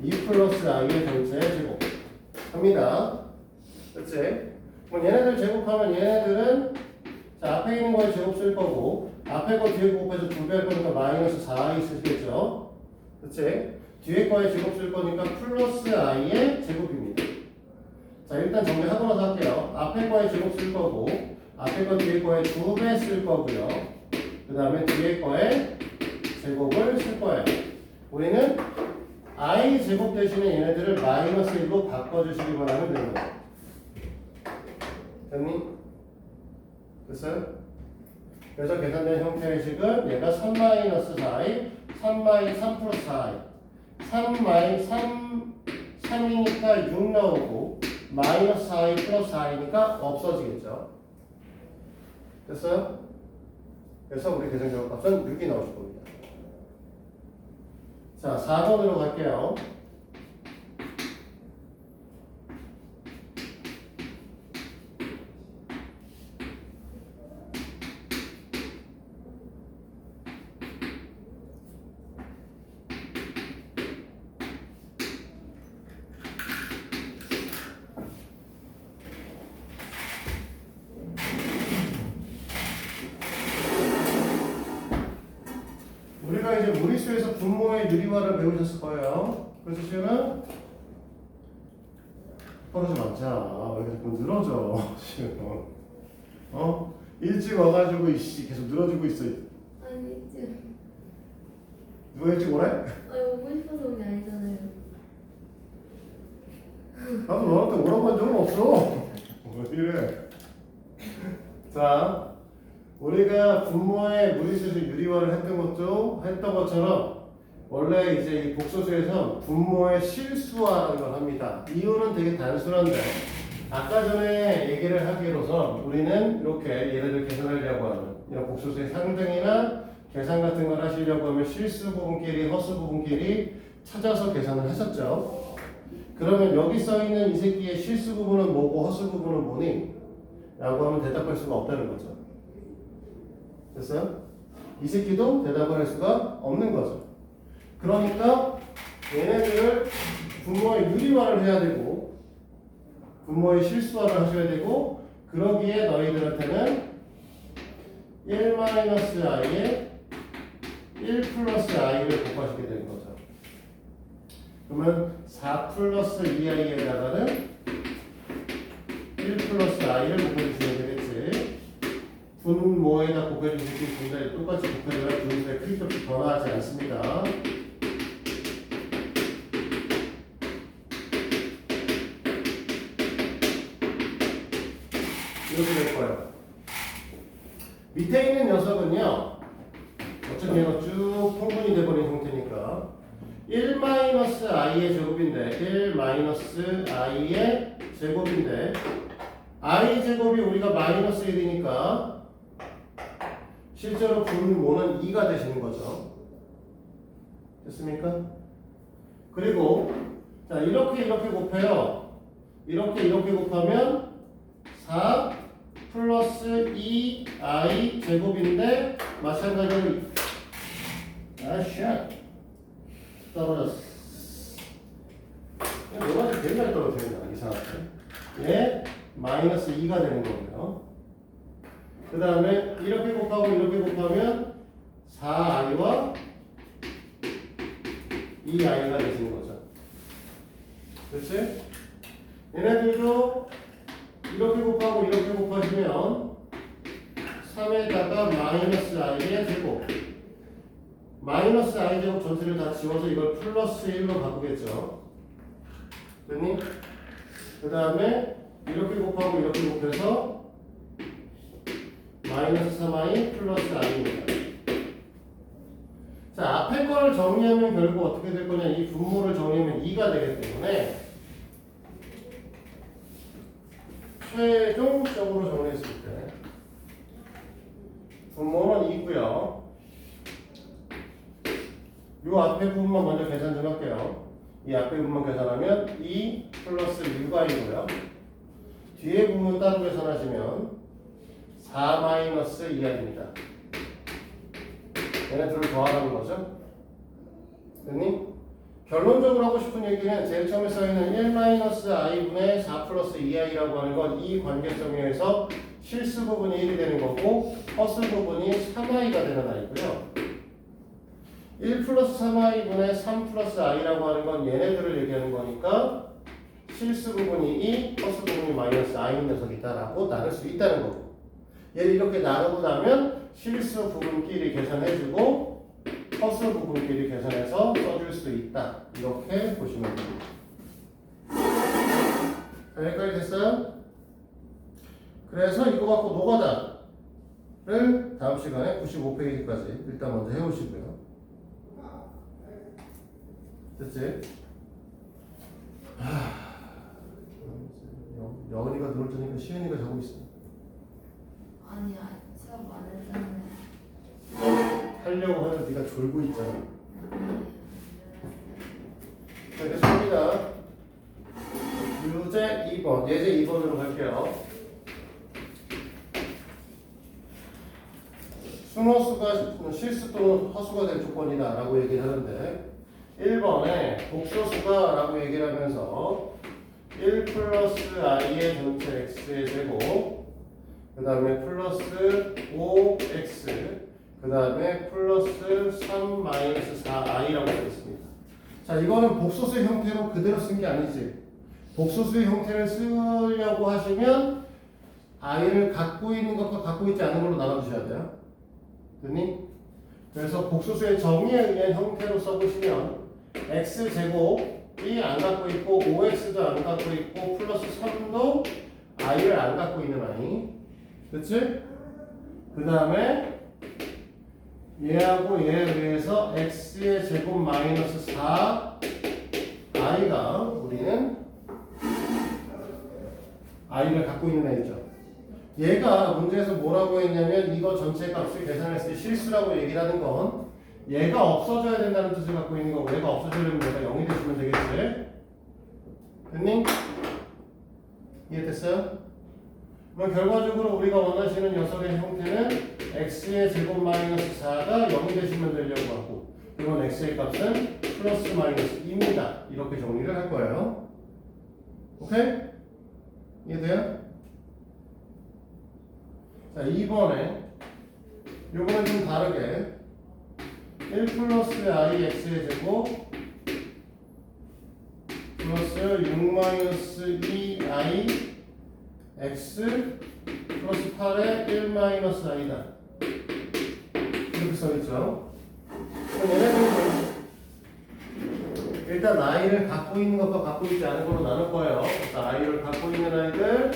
2 플러스 i의 전체 제곱 합니다. 그치? 그럼 얘네들 제곱하면 얘네들은 자, 앞에 있는 거에 제곱 쓸 거고 앞에 거 뒤에 곱해서 2배 할 거니까 마이너스 4i 쓰시겠죠? 그치? 뒤에 거에 제곱 쓸 거니까 플러스 i의 제곱입니다. 자, 일단 정리하고 나서 할게요. 앞에 거에 제곱 쓸 거고 앞에 거 뒤에 거에 2배 쓸 거고요. 그 다음에 뒤에 거에 제곱을 쓸 거예요. 우리는 i 제곱 대신에 얘네들을 마이너스 1로 바꿔주시기만 하면 되는 거예요. 됐니? 됐어요? 그래서 계산된 형태의 식은 얘가 3-4i, 3 플러스 4i 3이니까 6 나오고 마이너스 4i 플러스 4i니까 없어지겠죠. 됐어요? 그래서 우리 계산 결과값은 6이 나오실 겁니다. 자, 4번으로 갈게요. 우리가 이제 무리수에서 분모의 유리화를 배우셨을 거예요. 그래서 지금은 떨어지지 않자. 왜 자꾸 늘어져 지금? 일찍 와가지고 이씨 계속 늘어지고 있어. 아니 지금 누가 일찍 오래? 아니 오고 싶어서 온 게 아니잖아요. 나도 너한테 오라고 한 적은 없어. 왜 이래? 자, 우리가 분모의 무리수에서 유리화를 했던 것처럼 원래 이제 이 복소수에서 분모의 실수화라는 걸 합니다. 이유는 되게 단순한데 아까 전에 얘기를 하기로서 우리는 이렇게 얘네들 계산하려고 하는 이런 복소수의 상등이나 계산 같은 걸 하시려고 하면 실수 부분끼리 허수 부분끼리 찾아서 계산을 했었죠. 그러면 여기 써 있는 이 새끼의 실수 부분은 뭐고 허수 부분은 뭐니? 라고 하면 대답할 수가 없다는 거죠. 됐어요? 이 새끼도 대답을 할 수가 없는 거죠. 그러니까 얘네들을 분모의 유리화를 해야 되고 분모의 실수화를 하셔야 되고 그러기에 너희들한테는 1-i에 1 플러스 i를 곱하시게 되는 거죠. 그러면 4 플러스 2i에다가는 1 플러스 i를 곱해주시면 되겠지. 분모에다 곱해주시기 분자에 똑같이 곱해줘야 분수의 크기값이 변화하지 않습니다. 이렇게 될 거예요. 밑에 있는 녀석은요. 어차피 얘가 쭉 통분이 돼버린 형태니까 1-i의 제곱인데 1-i의 제곱인데 i 제곱이 우리가 마이너스 1이니까 실제로 분모는 2가 되시는 거죠. 됐습니까? 그리고 자 이렇게 곱해요. 이렇게 곱하면 4 플러스 2i 제곱인데 마찬가지로 샷 떨어졌어. 뭐가 제일 잘 떨어지냐 이상하게. 얘 마이너스 2가 되는 거고요. 그 다음에 이렇게 곱하면 4i와 2i가 되시는 거죠. 그렇지? 얘네들도 이렇게 곱하시면 3에다가 마이너스 i의 제곱 마이너스 i 제곱 전체를 다 지워서 이걸 플러스 1로 바꾸겠죠. 됐니? 그 다음에 이렇게 곱해서 마이너스 3i 플러스 i입니다. 자, 앞에 거를 정리하면 결국 어떻게 될 거냐? 이 분모를 정리하면 2가 되기 때문에 최종적으로 정리했을 때 분모는 2고요. 요 앞에 부분만 먼저 계산 좀 할게요. 이 앞에 부분만 계산하면 2 플러스 6i고요. 뒤에 부분 따로 계산하시면 4 마이너스 2i입니다. 얘네 둘을 더하라는 거죠. 됐니? 결론적으로 하고 싶은 얘기는 제일 처음에 써있는 1 마이너스 i분의 4 플러스 2i라고 하는 건 이 관계성에서 실수 부분이 1이 되는 거고 허수 부분이 3i가 되는 i고요. 1 플러스 3i분의 3 플러스 i라고 하는 건 얘네들을 얘기하는 거니까 실수 부분이 2, 허수 부분이 마이너스 i인 녀석이다라고 나눌 수 있다는 거고, 얘를 이렇게 나누고 나면 실수 부분끼리 계산해주고 허수 부분끼리 계산해서 써줄 수 있다, 이렇게 보시면 됩니다. 자, 여기까지 됐어요? 그래서 이거 갖고 노가다를 다음 시간에 95페이지까지 일단 먼저 해오시고요. 됐지? 여은이가 누울 테니까 시은이가 자고 있어. 아니야, 수업 안 했잖아요. 하려고 하는 네가 졸고 있잖아. 자, 됐습니다. 유제 2번, 예제 2번으로 갈게요. 순호수가 실수 또는 허수가 될 조건이다 라고 얘기를 하는데, 1번에 복소수가 라고 얘기를 하면서 1 플러스 i의 전체 x의 제곱, 그 다음에 플러스 5x, 그 다음에 플러스 3 마이너스 4i라고 되어 있습니다. 자, 이거는 복소수의 형태로 그대로 쓴 게 아니지. 복소수의 형태를 쓰려고 하시면 i를 갖고 있는 것과 갖고 있지 않은 걸로 나눠주셔야 돼요. 됐니? 그래서 복소수의 정의에 의한 형태로 써보시면 x제곱이 안 갖고 있고 5x도 안 갖고 있고 플러스 3도 i를 안 갖고 있는 i. 그치? 그 다음에 얘하고 얘에 의해서 x의 제곱 마이너스 4 i가 우리는 i를 갖고 있는 애죠. 얘가 문제에서 뭐라고 했냐면 이거 전체 값을 계산했을 때 실수라고 얘기를 하는 건 얘가 없어져야 된다는 뜻을 갖고 있는 거고, 얘가 없어지려면 얘가 0이 되시면 되겠지. 됐니? 이해됐어요? 그럼 결과적으로 우리가 원하시는 녀석의 형태는 x의 제곱 마이너스 4가 0이 되시면 되려고 하고, 이건 x의 값은 플러스 마이너스 2입니다. 이렇게 정리를 할 거예요. 오케이? 이해돼요? 자, 2번에 요거는 좀 다르게 1 플러스 i x의 제곱 플러스 6 마이너스 2i x 플러스 8에 1 마이너스 i다, 이렇게 써있죠. 얘네들은 일단 i를 갖고 있는 것과 갖고 있지 않은 걸로 나눌 거예요. 그래서 i를 갖고 있는 아이들,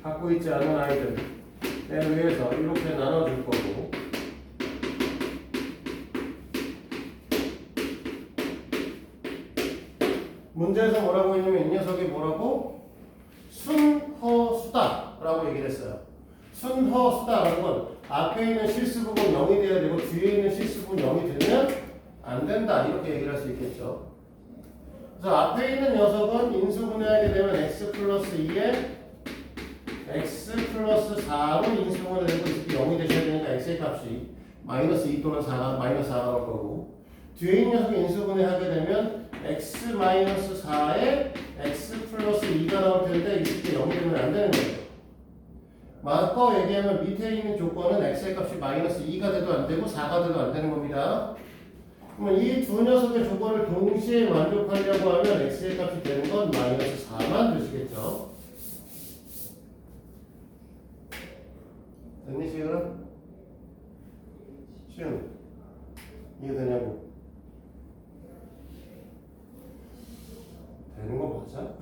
갖고 있지 않은 아이들에 의해서 이렇게 나눠줄 거고, 문제에서 뭐라고 했냐면 이 녀석이 뭐라고? 순허수다 라고 얘기를 했어요. 순허수다라는 건 앞에 있는 실수 부분 0이 돼야 되고 뒤에 있는 실수 부분 0이 되면 안 된다, 이렇게 얘기를 할 수 있겠죠. 그래서 앞에 있는 녀석은 인수분해하게 되면 x 플러스 2에 x 플러스 4로 인수분해 되고 0이 되셔야 되니까 x의 값이 마이너스 2 또는 4가 마이너스 4가 나올 거고, 뒤에 있는 녀석이 인수분해하게 되면 x 마이너스 4에 x 플러스 2가 나올 텐데 이때 0이 되면 안 되는 거예요. 아까 얘기하면 밑에 있는 조건은 x의 값이 마이너스 2가 돼도 안 되고 4가 돼도 안 되는 겁니다. 그러면 이 두 녀석의 조건을 동시에 만족하려고 하면 x의 값이 되는 건 마이너스 4만 되시겠죠. 됐니, 시은아? 시은, 이해되냐고? 되는 거 맞아?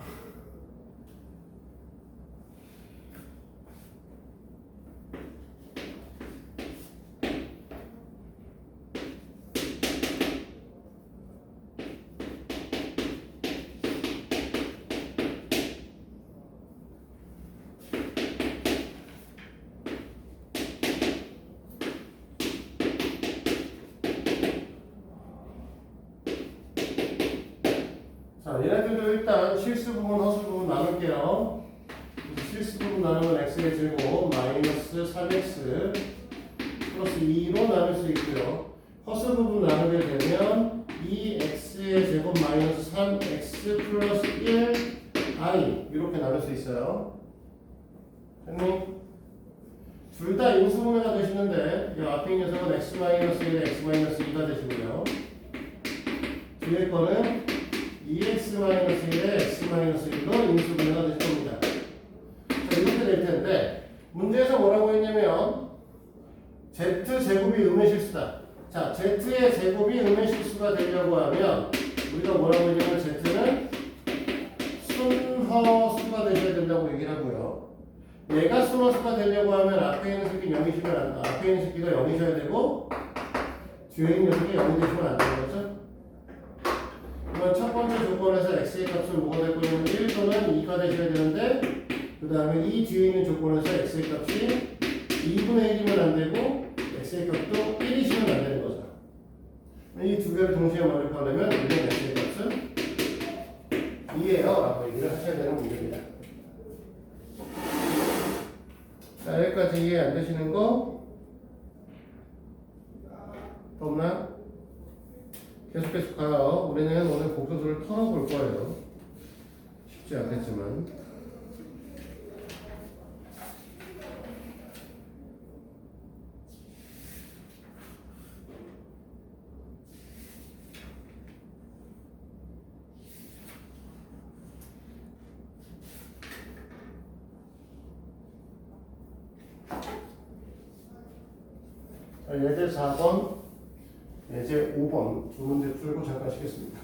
일단 실수 부분, 허수 부분 나눌게요. 실수 부분 나누면 x의 제곱 마이너스 3x 플러스 2로 나눌 수 있고요. 허수 부분 나누게 되면 2x의 제곱 마이너스 3x 플러스 1i 이렇게 나눌 수 있어요. 됐니? 둘 다 인수분해가 되시는데 이 앞에 있는 녀석은 x 마이너스 1, x 마이너스 2가 되시고요. 뒤에 거는 2x 마이너스 1에 x 마이너스 1로 인수분해가 되실 겁니다. 자, 이렇게 될 텐데 문제에서 뭐라고 했냐면 z제곱이 음의 실수다. 자, z의 제곱이 음의 실수가 되려고 하면 우리가 뭐라고 했냐면 z는 순허수가 되셔야 된다고 얘기를 하고요. 얘가 순허수가 되려고 하면 앞에 있는 새끼 0이시면 앞에 있는 새끼가 0이셔야 되고 뒤에 있는 녀석이 0이 되시면 안 되는 거죠. 그러면 첫 번째 조건에서 x의 값은 뭐가 될 거냐면 1 또는 2가 되셔야 되는데 그 다음에 이 뒤에 있는 조건에서 x의 값이 2분의 1이면 안 되고 x의 값도 1이시면 안 되는 거죠. 이 두 개를 동시에 만족하려면 우리는 x의 값은 2예요 라고 얘기를 하셔야 되는 문제입니다. 자, 여기까지 이해 안 되시는 거 또 없나? 계속 가요. 우리는 오늘 복소수를 털어볼 거예요. 쉽지 않겠지만. 자, 예제 4번, 예제 5번 두 문제 풀고 잠깐 쉬겠습니다.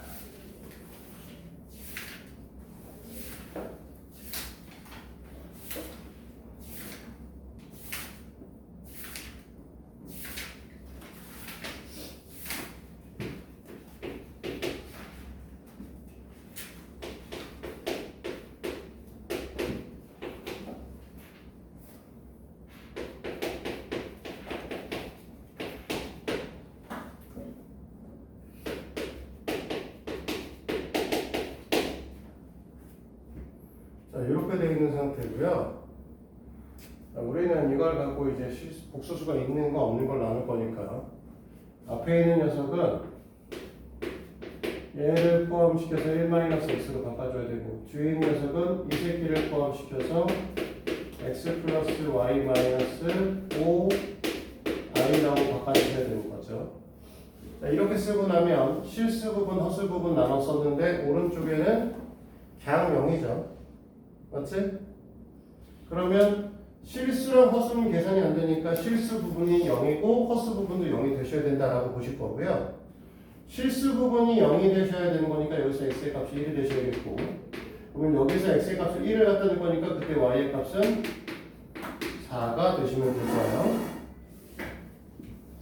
자, 이렇게 되어 있는 상태고요. 자, 우리는 이걸 갖고 이제 복소수가 있는 거 없는 걸 나눌 거니까 앞에 있는 녀석은 얘를 포함시켜서 1-x로 바꿔줘야 되고 뒤에 있는 녀석은 이 새끼를 포함시켜서 x 플러스 y 마이너스 5i라고 바꿔주셔야 되는 거죠. 자, 이렇게 쓰고 나면 실수 부분, 허수 부분 나눠 썼는데 오른쪽에는 그냥 0이죠. 맞지? 그러면 실수랑 허수는 계산이 안 되니까 실수 부분이 0이고 허수 부분도 0이 되셔야 된다라고 보실 거고요. 실수 부분이 0이 되셔야 되는 거니까 여기서 x의 값이 1이 되셔야겠고 그러면 여기서 x의 값을 1을 갖다 줄 거니까 그때 y의 값은 4가 되시면 될 거예요.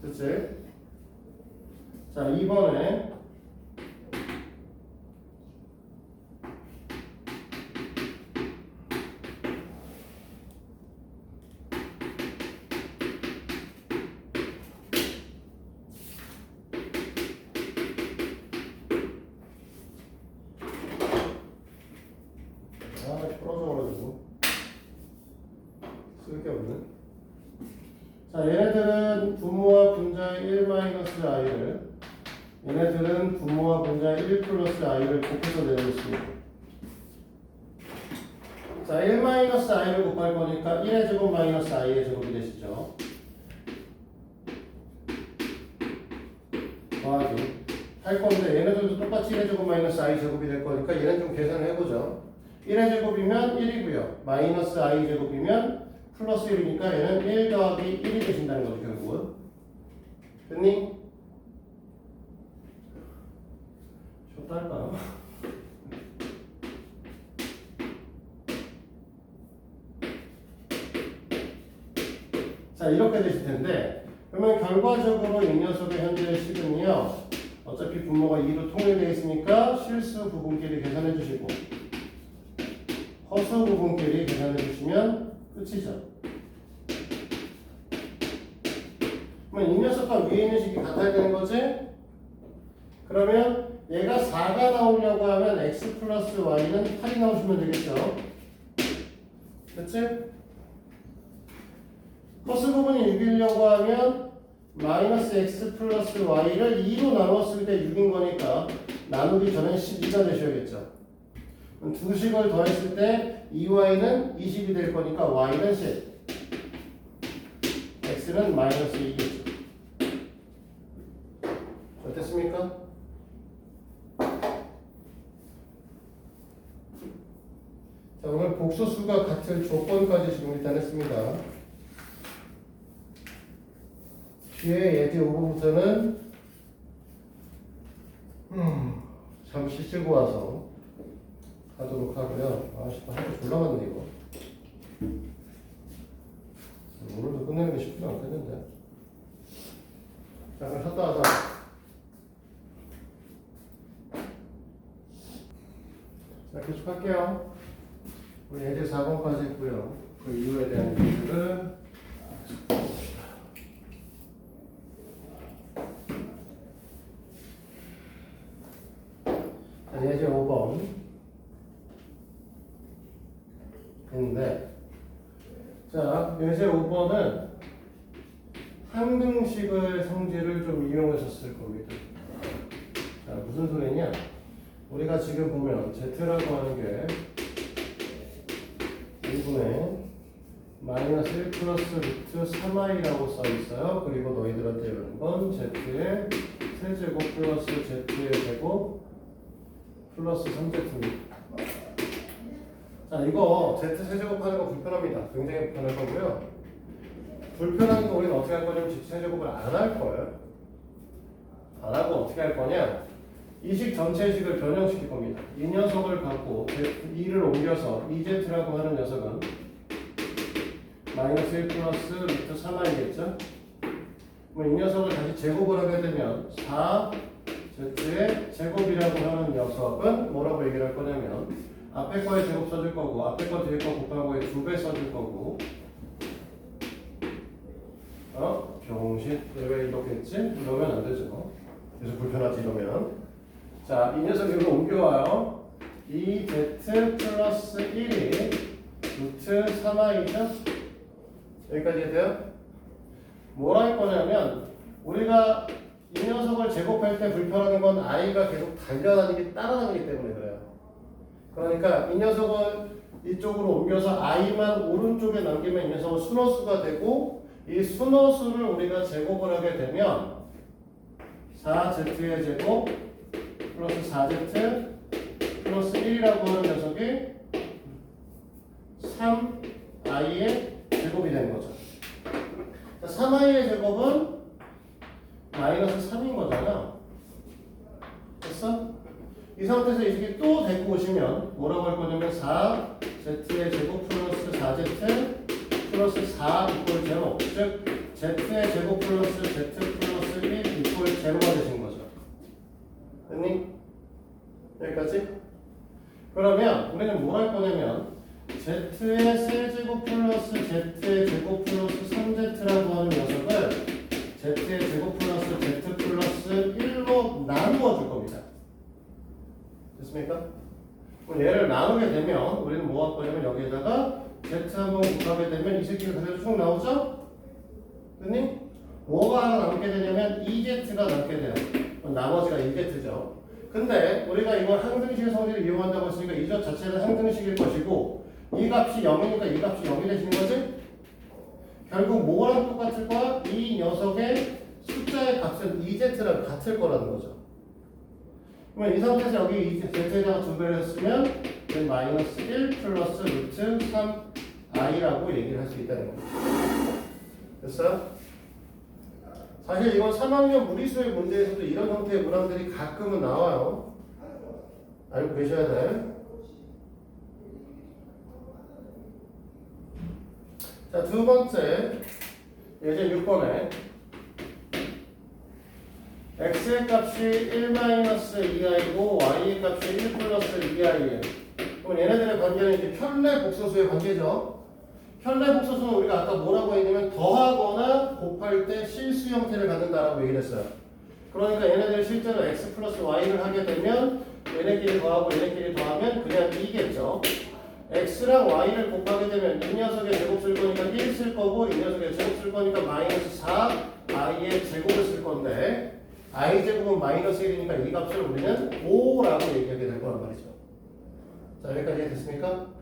그치? 자, 2번에 풀어줘가지고 쓸게 없네. 자, 얘네들은 분모와 분자의 1-i를 얘네들은 분모와 분자의 1 플러스 i를 곱해서 내놓습니다. 자, 1-i를 곱할 거니까 1의 제곱 마이너스 i의 제곱이 되시죠. 더하기 할 건데 얘네들도 똑같이 1의 제곱 마이너스 i 제곱이 될 거니까 얘는 좀 계산을 해보죠. 1의 제곱이면 1이고요. 마이너스 i 제곱이면 플러스 1이니까 얘는 1 더하기 1이 되신다는 거죠, 결국은. 됐니? 쉬었다 할까요? 자, 이렇게 되실 텐데 그러면 결과적으로 이 녀석의 현재의 식은요 어차피 분모가 2로 통일되어 있으니까 실수 부분끼리 계산해 주시고 허수 부분끼리 계산해 주시면 끝이죠. 그러면 이 녀석과 위에 있는 식이 같아야 되는 거지? 그러면 얘가 4가 나오려고 하면 x 플러스 y는 8이 나오시면 되겠죠. 그치? 코스 부분이 6이려고 하면 마이너스 x 플러스 y를 2로 나눴을 때 6인 거니까 나누기 전에 12가 되셔야겠죠. 그럼 두 식을 더했을 때 2y는 20이 될 거니까 y는 10, x는 마이너스 2겠죠. 어땠습니까? 자, 오늘 복소수가 같은 조건까지 지금 일단 했습니다. 뒤에 예제 5번부터는 잠시 쉬고 와서 하도록 하고요. 하루 졸라 많네 이거. 오늘도 끝내는 게 쉽지 않겠는데. 자, 그럼 쉬었다 하자. 자, 계속할게요. 우리 예제 4번까지 했고요. 그 이유에 대한 얘기를 봅시다. 자, 예제 5번 했는데, 자, 예제 5번은 항등식의 성질을 좀 이용해서 쓸 겁니다. 자, 무슨 소리냐? 우리가 지금 보면 Z라고 하는 게 1분의 마이너스 1 플러스 루트 3i라고 써 있어요. 그리고 너희들한테 이런 건 Z의 세제곱 플러스 Z의 제곱 플러스 3Z입니다. 자, 이거 Z 세제곱 하는 거 불편합니다. 굉장히 불편할 거고요. 불편한 거 우리는 어떻게 할 거냐면 Z 세제곱을 안 할 거예요. 안 하고 어떻게 할 거냐? 이 식 전체식을 변형시킬 겁니다. 이 녀석을 갖고 2를 옮겨서 2z라고 하는 녀석은 마이너스 1 플러스 루트 3i겠죠? 그럼 이 녀석을 다시 제곱을 하게 되면 4z의 제곱이라고 하는 녀석은 뭐라고 얘기를 할 거냐면 앞에 거에 제곱 써줄 거고 앞에 거 뒤에 거 곱한 거에 2배 써줄 거고 병신 왜 이렇겠지? 이러면 안 되죠. 그래서 불편하지 이러면. 자, 이 녀석 여기로 옮겨와요. 2z 플러스 1이 루트 3i죠? 여기까지 해도요? 뭘 할 거냐면 우리가 이 녀석을 제곱할 때 불편한 건 i가 계속 달려다니기 따라다니기 때문에 그래요. 그러니까 이 녀석을 이쪽으로 옮겨서 i만 오른쪽에 남기면 이 녀석은 순호수가 되고 이 순호수를 우리가 제곱을 하게 되면 4z의 제곱 플러스 4z 플러스 1이라고 하는 녀석이 3i의 제곱이 되는 거죠. 3i의 제곱은 마이너스 3인 거잖아요. 됐어? 이 상태에서 이 식이 또 데리고 오시면 뭐라고 할 거냐면 4z의 제곱 플러스 4z 플러스 4 이퀄 제로, 즉 z의 제곱 플러스 z 플러스 1 이퀄 제로가 되신 거죠. 됐니? 여기까지? 그러면 우리는 뭘 할 거냐면 z의 세제곱 플러스 z의 제곱 플러스 3z라고 하는 녀석을 z의 제곱 플러스 z 플러스 1로 나누어 줄 겁니다. 됐습니까? 그럼 얘를 나누게 되면 우리는 뭐 할 거냐면 여기에다가 z 한번 곱하게 되면 이 새끼가 그대로 쭉 나오죠? 됐니? 뭐가 하나 남게 되냐면 2z가 남게 돼요. 나머지가 1z죠. 근데 우리가 이걸 항등식의 성질을 이용한다고 했으니까 이 점 자체는 항등식일 것이고 이 값이 0이니까 이 값이 0이 되시는 거지? 결국 뭐랑 똑같을 거야? 이 녀석의 숫자의 값은 2z랑 같을 거라는 거죠. 그러면 이 상태에서 여기 z에다가 2배를 했으면 마이너스 1 플러스 루트 3i라고 얘기를 할 수 있다는 겁니다. 됐어요? 사실 이건 3학년 무리수의 문제에서도 이런 형태의 문항들이 가끔은 나와요. 알고 계셔야 돼. 자, 두 번째 예제 6번에 x의 값이 1-2i고 y의 값이 1 플러스 2i예요. 그럼 얘네들의 관계는 이제 편례 복소수의 관계죠. 편례 복소수는 우리가 아까 뭐라고 했냐면 더하거나 곱할 때 실수 형태를 갖는다라고 얘기를 했어요. 그러니까 얘네들이 실제로 x 플러스 y를 하게 되면 얘네끼리 더하고 얘네끼리 더하면 그냥 2겠죠. x랑 y를 곱하게 되면 이 녀석의 제곱 쓸 거니까 1 쓸 거고 이 녀석의 제곱 쓸 거니까 마이너스 4 i의 제곱을 쓸 건데 i 제곱은 마이너스 1이니까 이 값을 우리는 5라고 얘기하게 될 거란 말이죠. 자, 여기까지 됐습니까?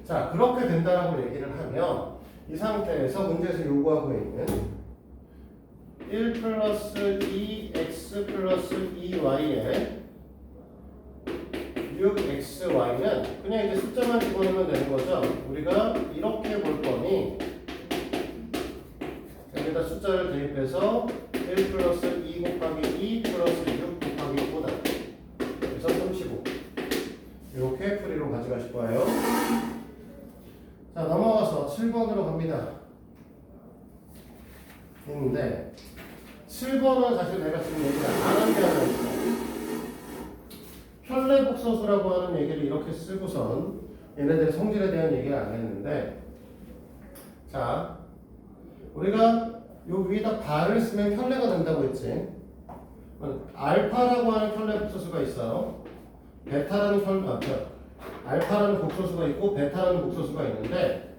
자, 그렇게 된다라고 얘기를 하면 이 상태에서 문제에서 요구하고 있는 1 플러스 2x 플러스 2y에 6xy는 그냥 이제 숫자만 집어넣으면 되는 거죠. 우리가 이렇게 볼 거니 여기다 숫자를 대입해서 1 플러스 2 곱하기 2 플러스 6 곱하기 5다. 그래서 35. 이렇게 풀이로 가져가실 거예요. 자, 넘어가서 7번으로 갑니다. 있는데 7번은 사실 내가 지금 얘기를 안 한 게 하나 있어. 편례복소수라고 하는 얘기를 이렇게 쓰고선 얘네들의 성질에 대한 얘기를 안 했는데, 자, 우리가 요 위에다 바를 쓰면 편례가 된다고 했지. 알파라고 하는 편례복소수가 있어요. 베타라는 알파라는 복소수가 있고 베타라는 복소수가 있는데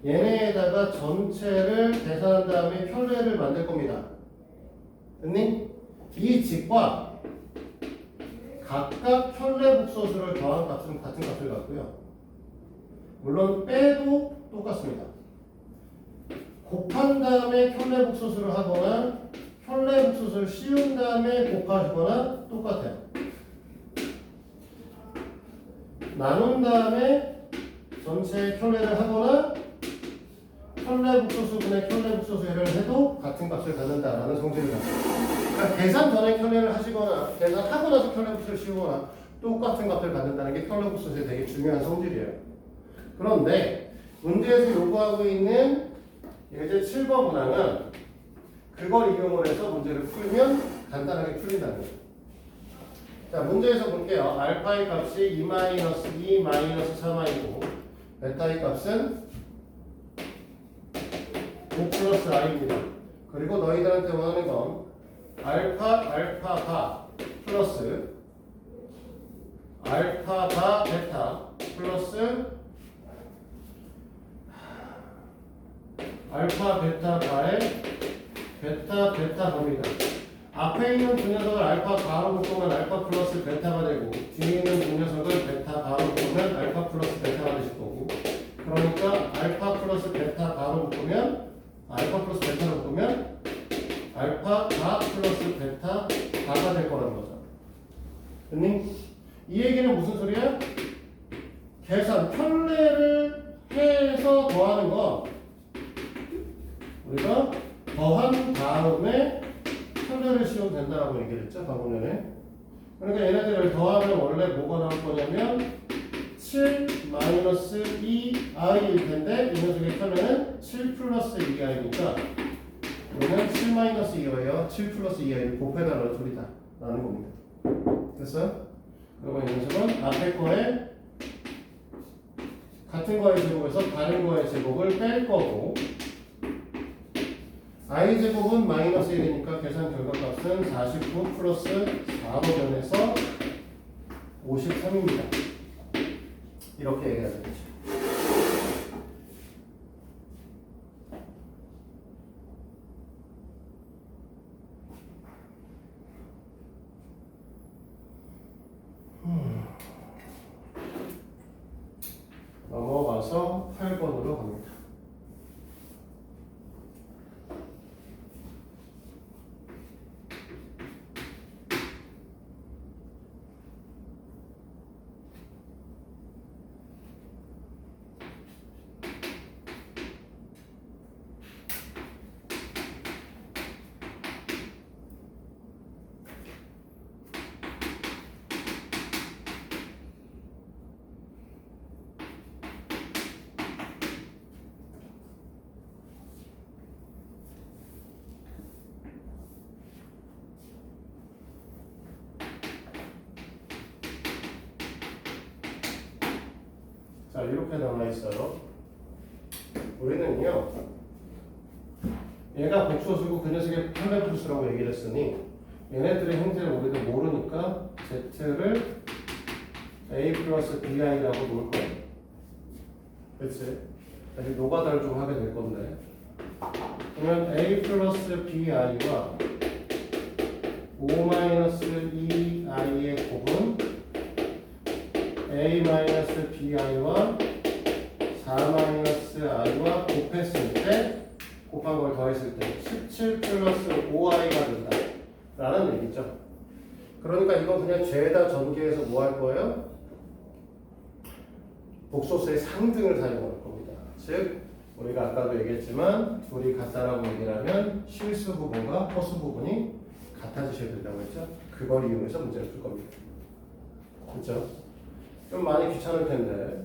얘네에다가 전체를 계산한 다음에 편례를 만들 겁니다. 됐니? 이 집과 각각 편례 복소수를 더한 값은 같은 값을 갖고요. 물론 빼도 똑같습니다. 곱한 다음에 편례 복소수를 하거나 편례 복소수를 씌운 다음에 곱하거나 똑같아요. 나눈 다음에 전체 편례를 하거나 편례 복소수분의 편례 복소수를 해도 같은 값을 갖는다라는 성질을 갖습니다. 그러니까 계산 전에 편례를 하시거나 계산하고 나서 편례 복소를 씌우거나 똑같은 값을 갖는다는 게 편례 복소수의 되게 중요한 성질이에요. 그런데 문제에서 요구하고 있는 예제 7번 문항은 그걸 이용을 해서 문제를 풀면 간단하게 풀린다는 거죠. 자, 문제에서 볼게요. 알파의 값이 2-2 3i고 베타의 값은 5 플러스 i입니다. 그리고 너희들한테 원하는 건 알파 플러스 알파 베타 플러스 알파 베타 바의 베타 바입니다. 앞에 있는 두 녀석을 알파 바로 묶으면 알파 플러스 베타가 되고 뒤에 있는 두 녀석을 베타 바로 묶으면 알파 플러스 베타가 되실 거고, 그러니까 알파 플러스 베타 바로 묶으면 알파 플러스 베타로 묶으면 알파 바 플러스 베타 바가 될 거라는 거죠. 됐니? 이 얘기는 무슨 소리야? 계산 편례를 해서 더하는 건 우리가 더한 다음에 편례를 씌우면 된다라고 얘기를 했죠, 방금 전에. 그러니까 얘네들을 더하면 원래 뭐가 나올 거냐면 7-2i일 텐데 이 녀석의 편례는 7 플러스 2i니까 이거는 7-2예요. 7 플러스 2i를 곱해달라는 소리다 라는 겁니다. 됐어요? 그리고 이 녀석은 앞에 거에 같은 거의 제곱에서 다른 거의 제곱을 뺄 거고, i 제곱은 마이너스 1이니까 계산 결과값은 49 플러스 4로 변해서 53입니다. 이렇게 얘기해야 되겠죠. 넘어가서 8번으로 갑니다. 자, 이렇게 나와 있어요. 우리는요, 얘가 복소수고 그 녀석의 판별분수라고 얘기를 했으니 얘네들의 형태를 우리도 모르니까 z를 a 플러스 bi라고 놓을 거예요. 그치? 다시 노가다를 좀 하게 될 건데, 그러면 a 플러스 bi와 5 마이너스 2i의 곱은 a 마이너스 bi와 4 마이너스 i와 곱했을 때, 곱한 걸 더했을 때 17 플러스 5i가 된다 라는 얘기죠. 그러니까 이건 그냥 죄다 전개해서 뭐 할 거예요? 복소수의 상등을 사용할 겁니다. 즉 우리가 아까도 얘기했지만 둘이 같다라고 얘기를 하면 실수 부분과 허수 부분이 같아지셔야 된다고 했죠. 그걸 이용해서 문제를 풀 겁니다. 그렇죠? 좀 많이 귀찮을 텐데,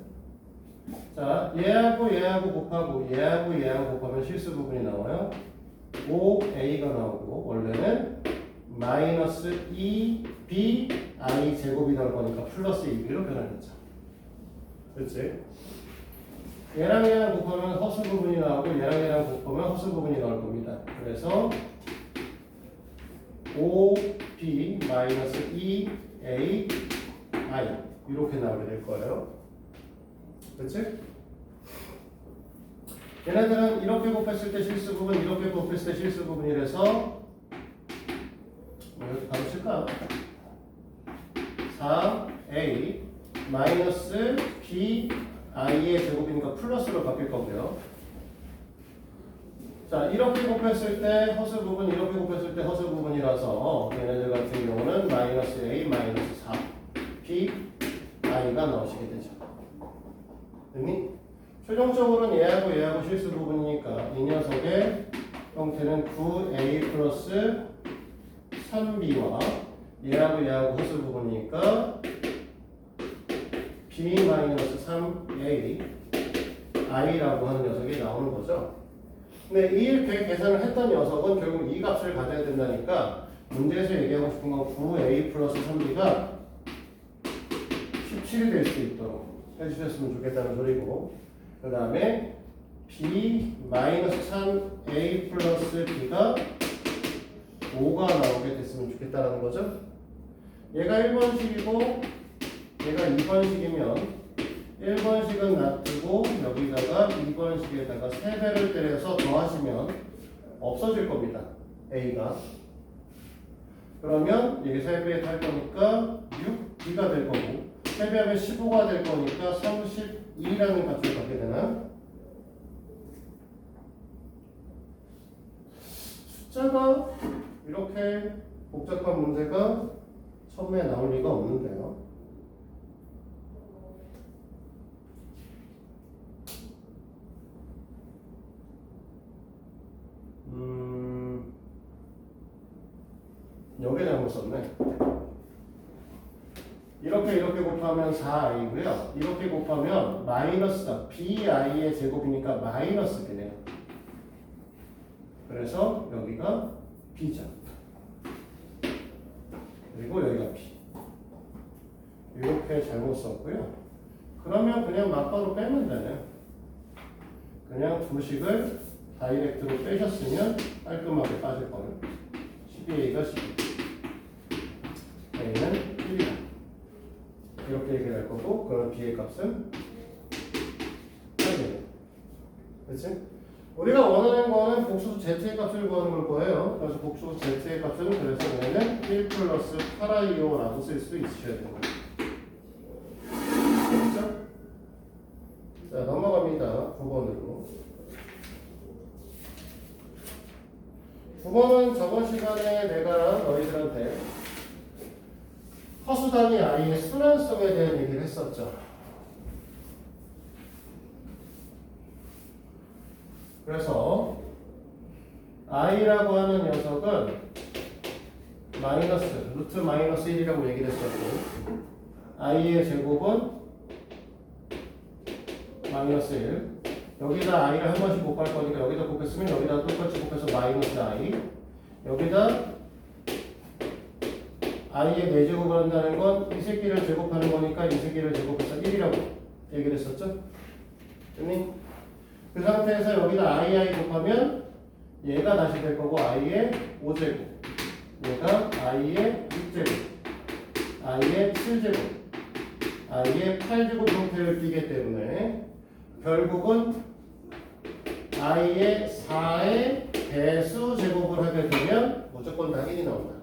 자, 얘하고 곱하고 얘하고 곱하면 실수 부분이 나와요. 5a가 나오고 원래는 마이너스 2b i 제곱이 나올 거니까 플러스 2b로 변환했죠. 그렇지? 얘랑 곱하면 허수 부분이 나오고 얘랑 곱하면 허수 부분이 나올 겁니다. 그래서 5b 마이너스 2a i 이렇게 나오게 될 거예요. 그렇지? 얘네들은 이렇게 곱했을 때 실수 부분, 이렇게 곱했을 때 실수 부분이라서 이렇게 바로 칠까? 4a 마이너스 b i의 제곱이니까 플러스로 바뀔 거고요. 자, 이렇게 곱했을 때 허수 부분, 이렇게 곱했을 때 허수 부분이라서 얘네들 같은 경우는 마이너스 a 마이너스 4 b i가 나오시게 되죠. 됐니? 최종적으로는 얘하고 실수 부분이니까 이 녀석의 형태는 9a 플러스 3b와 얘하고 허수 부분이니까 b 마이너스 3a i라고 하는 녀석이 나오는 거죠. 근데 이렇게 계산을 했던 녀석은 결국 이 값을 가져야 된다니까 문제에서 얘기하고 싶은 건 9a 플러스 3b가 17이 될 수 있도록 해주셨으면 좋겠다는 소리고, 그 다음에 b 마이너스 3a 플러스 b가 5가 나오게 됐으면 좋겠다는 거죠. 얘가 1번식이고 얘가 2번식이면 1번식은 놔두고 여기다가 2번식에다가 3배를 때려서 더하시면 없어질 겁니다. a가. 그러면 여기 3배에 탈 거니까 6b가 될 거고 3배하면 15가 될 거니까 32라는 값을 갖게 되나? 숫자가 이렇게 복잡한 문제가 처음에 나올 리가 없는데요. 여기 잘못 썼네. 이렇게 곱하면 4i고요. 이렇게 곱하면 마이너스다. bi의 제곱이니까 마이너스 되네요. 그래서 여기가 b죠. 그리고 여기가 b. 이렇게 잘못 썼고요. 그러면 그냥 맞바로 빼면 되네요. 그냥 두 식을 다이렉트로 빼셨으면 깔끔하게 빠질 거예요. 12a가 12. a는 1이다. 이렇게 얘기할 거고, 그럼 b의 값은 8이에요. 그치? 우리가 원하는 거는 복수수 z의 값을 구하는 걸 거예요. 그래서 복수수 z의 값은 그래서 얘는 1 플러스 8i오라고 쓸 수 있으셔야 돼요. 그렇죠? 자, 넘어갑니다. 9번으로. 9번은 저번 시간에 내가 너희들한테 허수 단위 i의 순환성에 대한 얘기를 했었죠. 그래서 i라고 하는 녀석은 마이너스, 루트 마이너스 1이라고 얘기를 했었고, i의 제곱은 마이너스 1. 여기다 i를 한 번씩 곱할 거니까 여기다 곱했으면 여기다 똑같이 곱해서 마이너스 i. 여기다 i의 4제곱을 한다는 건 이 새끼를 제곱하는 거니까 이 새끼를 제곱해서 1이라고 얘기를 했었죠? 됐니? 그 그 상태에서 여기다 i 곱하면 얘가 다시 될 거고 i의 5제곱, 얘가 i의 6제곱, i의 7제곱, i의 8제곱 형태를 띠기 때문에 결국은 i의 4의 배수 제곱을 하게 되면 무조건 다 1이 나온다.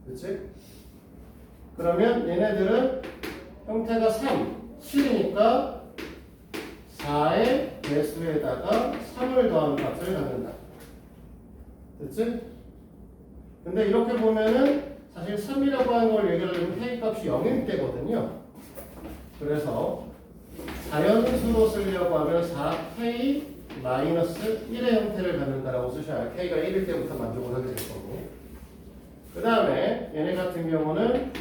그치? 그러면 얘네들은 형태가 3, 7이니까 4의 배수에다가 3을 더한 값을 갖는다. 됐지? 근데 이렇게 보면은 사실 3이라고 하는 걸 얘기하려면 k 값이 0일 때거든요. 그래서 자연수로 쓰려고 하면 4k 마이너스 1의 형태를 갖는다라고 쓰셔야 k가 1일 때부터 만족을 하게 될 거고, 그 다음에 얘네 같은 경우는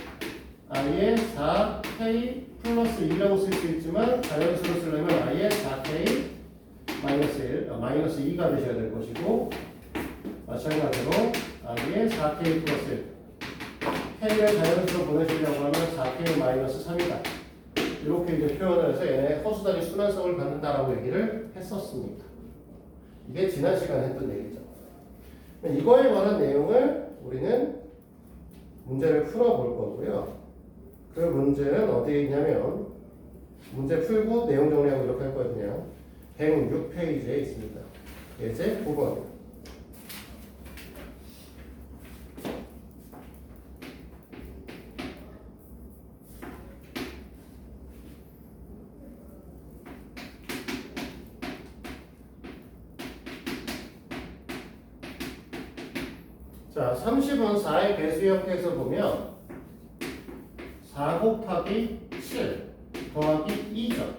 i의 4k 플러스 2라고 쓸 수 있지만 자연수로 쓰려면 i의 4k 마이너스 1, 마이너스 2가 되셔야 될 것이고, 마찬가지로 i의 4k 플러스 1, k를 자연수로 보내시려고 하면 4k 마이너스 3이다. 이렇게 이제 표현을 해서 얘네 허수단위 순환성을 갖는다라고 얘기를 했었습니다. 이게 지난 시간에 했던 얘기죠. 이거에 관한 내용을 우리는 문제를 풀어볼 거고요. 그 문제는 어디에 있냐면, 문제 풀고 내용 정리하고 이렇게 할 거거든요. 106페이지에 있습니다. 예제 9번. 자, 30은 4의 배수 형태에서 보면 4 곱하기 7 더하기 2죠.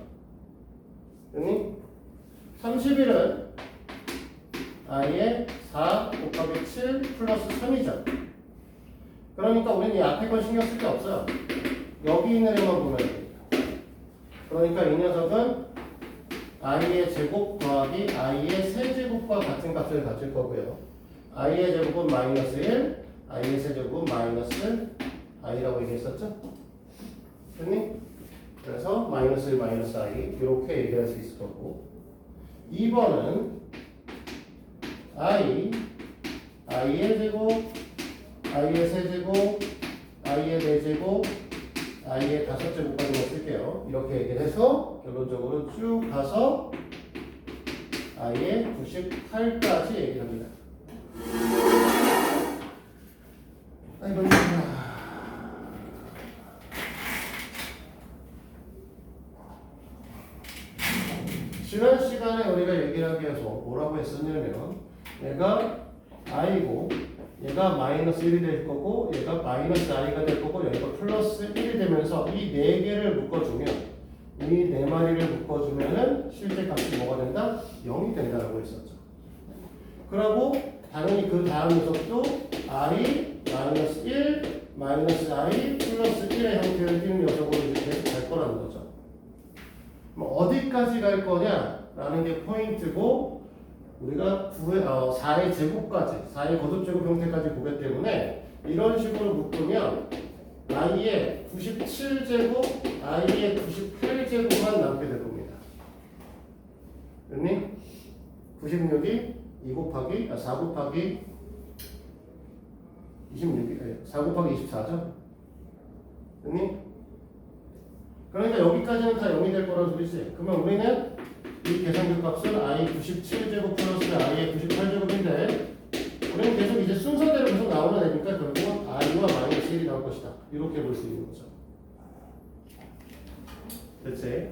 그니 31은 i의 4 곱하기 7 플러스 3이죠. 그러니까 우리는 이 앞에 건 신경 쓸 게 없어요. 여기 있는 애만 보면 됩니다. 그러니까 이 녀석은 i의 제곱 더하기 i의 세제곱과 같은 값을 가질 거고요. i의 제곱은 마이너스 1, i의 세제곱은 마이너스 i라고 얘기했었죠? 됐니? 그래서 마이너스 1, 마이너스 i 이렇게 얘기할 수 있을 거고, 2번은 i의 제곱, i의 세제곱, i의 4제곱, i의 5제곱까지만 쓸게요. 이렇게 얘기를 해서 결론적으로 쭉 가서 i의 98까지 얘기를 합니다. 지난 시간에 우리가 얘기를 하기 위해서 뭐라고 했었냐면, 얘가 i고 얘가 마이너스 1이 될 거고 얘가 마이너스 i가 될 거고 여기가 플러스 1이 되면서 이 4개를 묶어주면, 이 4마리를 묶어주면은 실제 값이 뭐가 된다? 0이 된다라고 했었죠. 그리고 당연히 그 다음 녀석도 i 마이너스 1 마이너스 i 플러스 1의 형태를 띠는 녀석으로 이제 계속 갈 거라는 거죠. 어디까지 갈 거냐라는 게 포인트고, 우리가 4의 제곱까지, 4의 거듭제곱 형태까지 보기 때문에 이런 식으로 묶으면 i의 97제곱, i의 98제곱만 남게 될 겁니다. 됐니? 96이 4 곱하기 26이 4 곱하기 24죠? 됐니? 그러니까 여기까지는 다 0이 될 거라는 소리지. 그러면 우리는 이 계산기 값은 i 97제곱 플러스 i의 98제곱인데, 우리는 계속 이제 순서대로 계속 나오는 애니까 결국은 i와 마이너스 1이 나올 것이다. 이렇게 볼 수 있는 거죠. 됐지?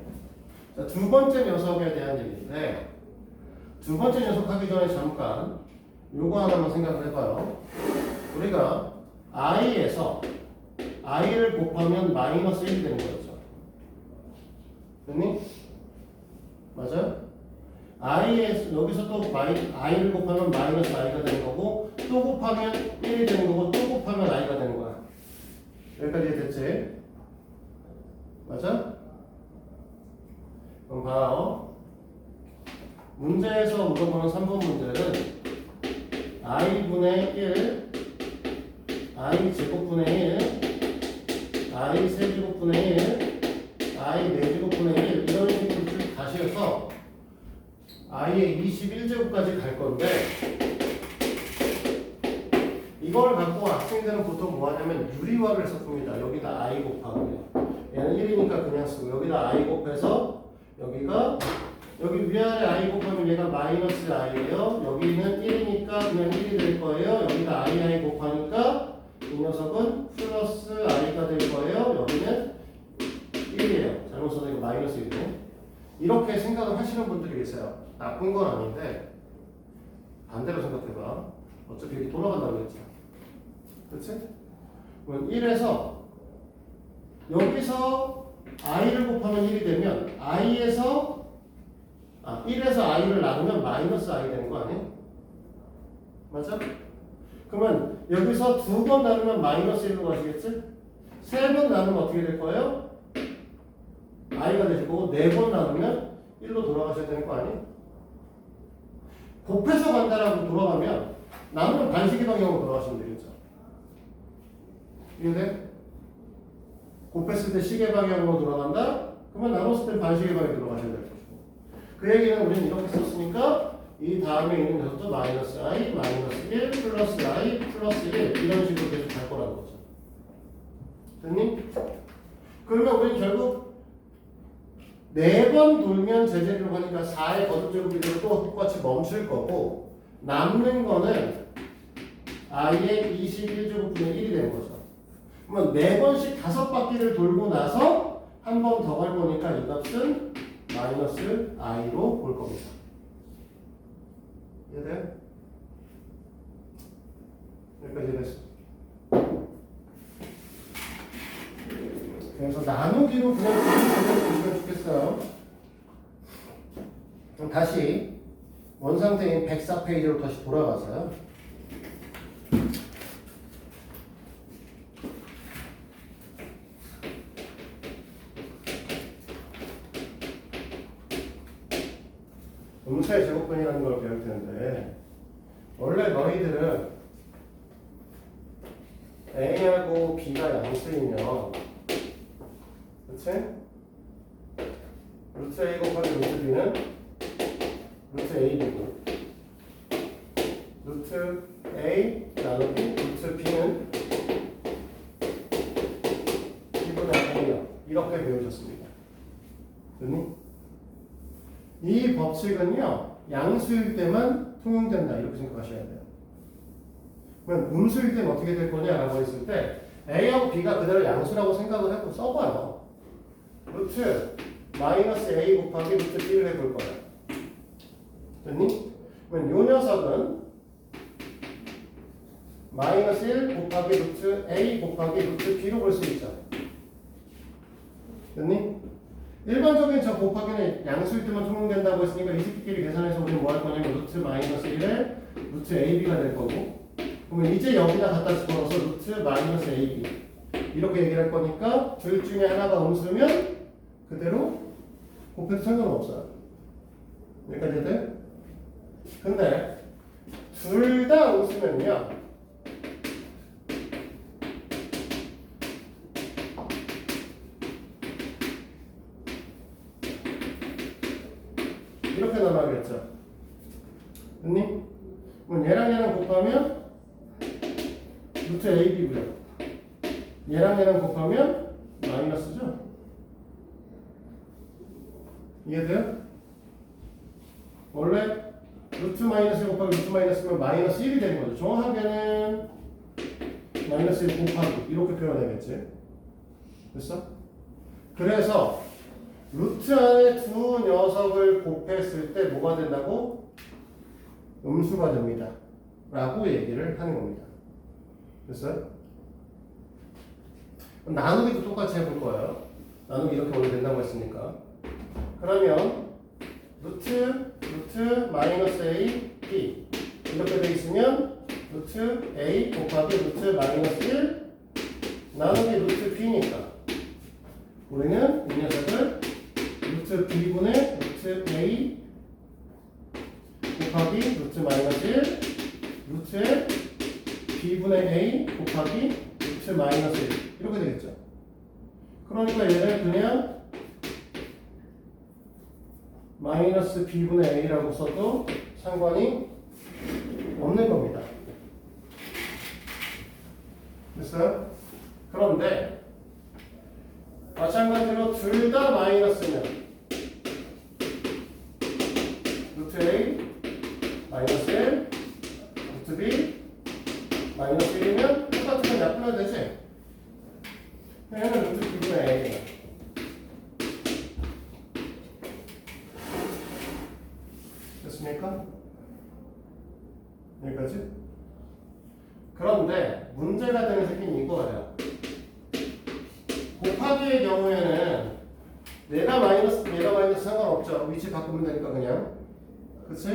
자, 두 번째 녀석에 대한 얘기인데, 두 번째 녀석 하기 전에 잠깐 요거 하나만 생각을 해봐요. 우리가 i에서 i를 곱하면 마이너스 1이 되는 거였죠. 됐니? 맞아요? i에서 여기서 또 i를 곱하면 마이너스 i가 되는 거고, 또 곱하면 1이 되는 거고, 또 곱하면 i가 되는 거야. 여기까지 됐지? 맞아? 그럼 봐요. 문제에서 물어보는 3번 문제는 i분의 1, i 제곱분의 1, i 세제곱분의 1, i 4제곱분의 1 이런 식으로 쭉 가셔서 제곱까지 갈 건데 이걸 갖고 학생들은 보통 뭐 하냐면 유리화를 섞습니다. 여기다 i 곱하고요. 얘는 1이니까 그냥 쓰고 여기다 i 곱해서 여기가 여기 위아래 i 곱하면 얘가 마이너스 i예요. 여기는 1이니까 그냥 1이 될 거예요. 여기다 i 곱하니까 이 녀석은 플러스 i가 될 거예요. 여기는 1이에요. 잘못 써서 이거 마이너스 1이네. 이렇게 생각을 하시는 분들이 계세요. 나쁜 건 아닌데 반대로 생각해봐. 어차피 이렇게 돌아간다고 했죠. 그렇지? 그럼 1에서 여기서 i를 곱하면 1이 되면 1에서 i를 나누면 마이너스 i 되는 거 아니야? 맞아? 그러면 여기서 2번 나누면 마이너스 1로 가시겠지? 3번 나누면 어떻게 될 거예요? i가 되실 거고 4번 나누면 1로 돌아가셔야 되는 거 아니에요? 곱해서 간다라고 돌아가면 나누면 반시계 방향으로 돌아가시면 되겠죠. 이해돼? 곱했을 때 시계 방향으로 돌아간다? 그러면 나눴을 때 반시계 방향으로 돌아가셔야 될 것이고. 그 얘기는 우리는 이렇게 썼으니까 이 다음에 있는 녀석도 마이너스 i, 마이너스 1, 플러스 i, 플러스 1 이런 식으로 계속 갈 거라는 거죠. 됐니? 그러면 우리는 결국 4번 돌면 제곱으로 하니까 4의 거듭제곱이 되고 또 똑같이 멈출 거고 남는 거는 i의 21제곱분의 1이 되는 거죠. 그러면 4번씩 5바퀴를 돌고 나서 한 번 더 갈 거니까 이 값은 마이너스 i로 볼 겁니다. 이해돼? 여기까지 됐어. 그래서 나누기로 그냥 보시면 좋겠어요. 그럼 다시 원상태인 104페이지로 다시 돌아가서요. 음수의 제곱분이라는 걸 배울 텐데 원래 너희들은 A하고 B가 양수이면 그치? 루트 A 곱하기 루트 B는 루트 AB고 루트 A 나누기 루트 B는 B분의 A요. 이렇게 배우셨습니다. 됐니? 이 법칙은요 양수일 때만 통용된다 이렇게 생각하셔야 돼요. 그러면 음수일 때는 어떻게 될 거냐라고 했을 때 A하고 B가 그대로 양수라고 생각을 하고 써봐요. 루트 마이너스 A 곱하기 루트 B를 해볼 거예요. 됐니? 그러면 요 녀석은 마이너스 1 곱하기 루트 A 곱하기 루트 B로 볼 수 있죠. 됐니? 일반적인 저 곱하기는 양수일 때만 통용된다고 했으니까 이 새끼끼리 계산해서 우리는 뭐 할 거냐면 루트 마이너스 1에 루트 AB가 될 거고 그러면 이제 여기다 갖다 집어넣어서 루트 마이너스 AB 이렇게 얘기를 할 거니까 둘 중에 하나가 음수면 그대로 곱해도 상관없어요. 여기까지 돼? 근데 둘 다 음수면요 이렇게 나눠야겠죠. 됐니? 그럼 얘랑 곱하면 루트 AB고요. 얘랑 곱하면 마이너스죠. 이해돼요? 원래 루트 마이너스 곱하기 루트 마이너스면 마이너스 1이 되는 거죠. 정확하게는 마이너스 1 곱하기 이렇게 표현해야겠지. 됐어? 그래서 루트 안에 두 녀석을 곱했을 때 뭐가 된다고? 음수가 됩니다. 라고 얘기를 하는 겁니다. 됐어요? 나누기도 똑같이 해볼 거예요. 나누기 이렇게 원래 된다고 했으니까. 그러면 루트 마이너스 A B 이렇게 돼 있으면 루트 A 곱하기 루트 마이너스 1 나누기 루트 B니까 우리는 이 녀석을 루트 B분의 루트 A 곱하기 루트 마이너스 1 루트에 B분의 A 곱하기 루트 마이너스 1 이렇게 되겠죠. 그러니까 얘를 그냥 마이너스 B분의 A라고 써도 상관이 없는 겁니다. 됐어요? 그런데 마찬가지로 둘 다 마이너스면 루트 A 마이너스 1 루트 B 마이너스 1이면 똑같은 건 약분해도 되지? 얘는 루트 B분의 A야. 됐습니까? 여기까지? 그런데 문제가 되는 새끼는 이거예요. 곱하기의 경우에는 얘가 마이너스 상관없죠. 위치 바꾸면 되니까 그냥. 그치?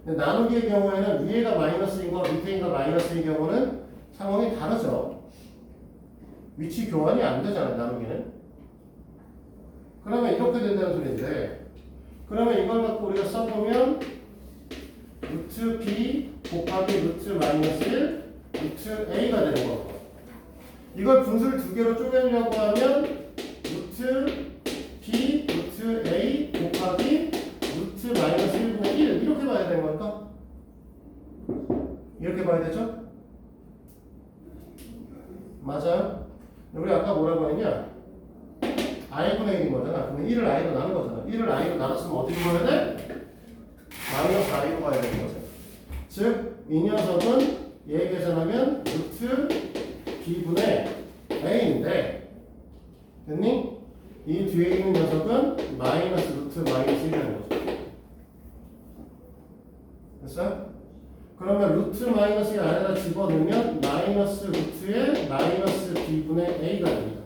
근데 나누기의 경우에는 위에가 마이너스인 거 밑에인 거 마이너스인 경우는 상황이 다르죠. 위치 교환이 안 되잖아요. 나누기는. 그러면 이렇게 된다는 소리인데, 그러면 이걸 갖고 우리가 써보면 루트 B 곱하기 루트 마이너스 1 루트 A가 되는 거고, 이걸 분수를 두 개로 쪼개려고 하면 루트 B 루트 A 곱하기 루트 마이너스 1분의 1 이렇게 봐야 되는 걸까? 이렇게 봐야 되죠? 맞아요? 우리 아까 뭐라고 했냐? i분의 1인 거잖아. 그러면 1을 i로 나눈 거잖아. 1을 i로 나눴으면 어디로 가야 돼? 마이너스 i로 가야 되는 거죠. 즉, 이 녀석은 얘 계산하면 루트 b분의 a인데, 됐니? 이 뒤에 있는 녀석은 마이너스 루트 마이너스 1이라는 거죠. 됐어요? 그러면 루트 마이너스 1 안에다 집어넣으면 마이너스 루트의 마이너스 b분의 a가 됩니다.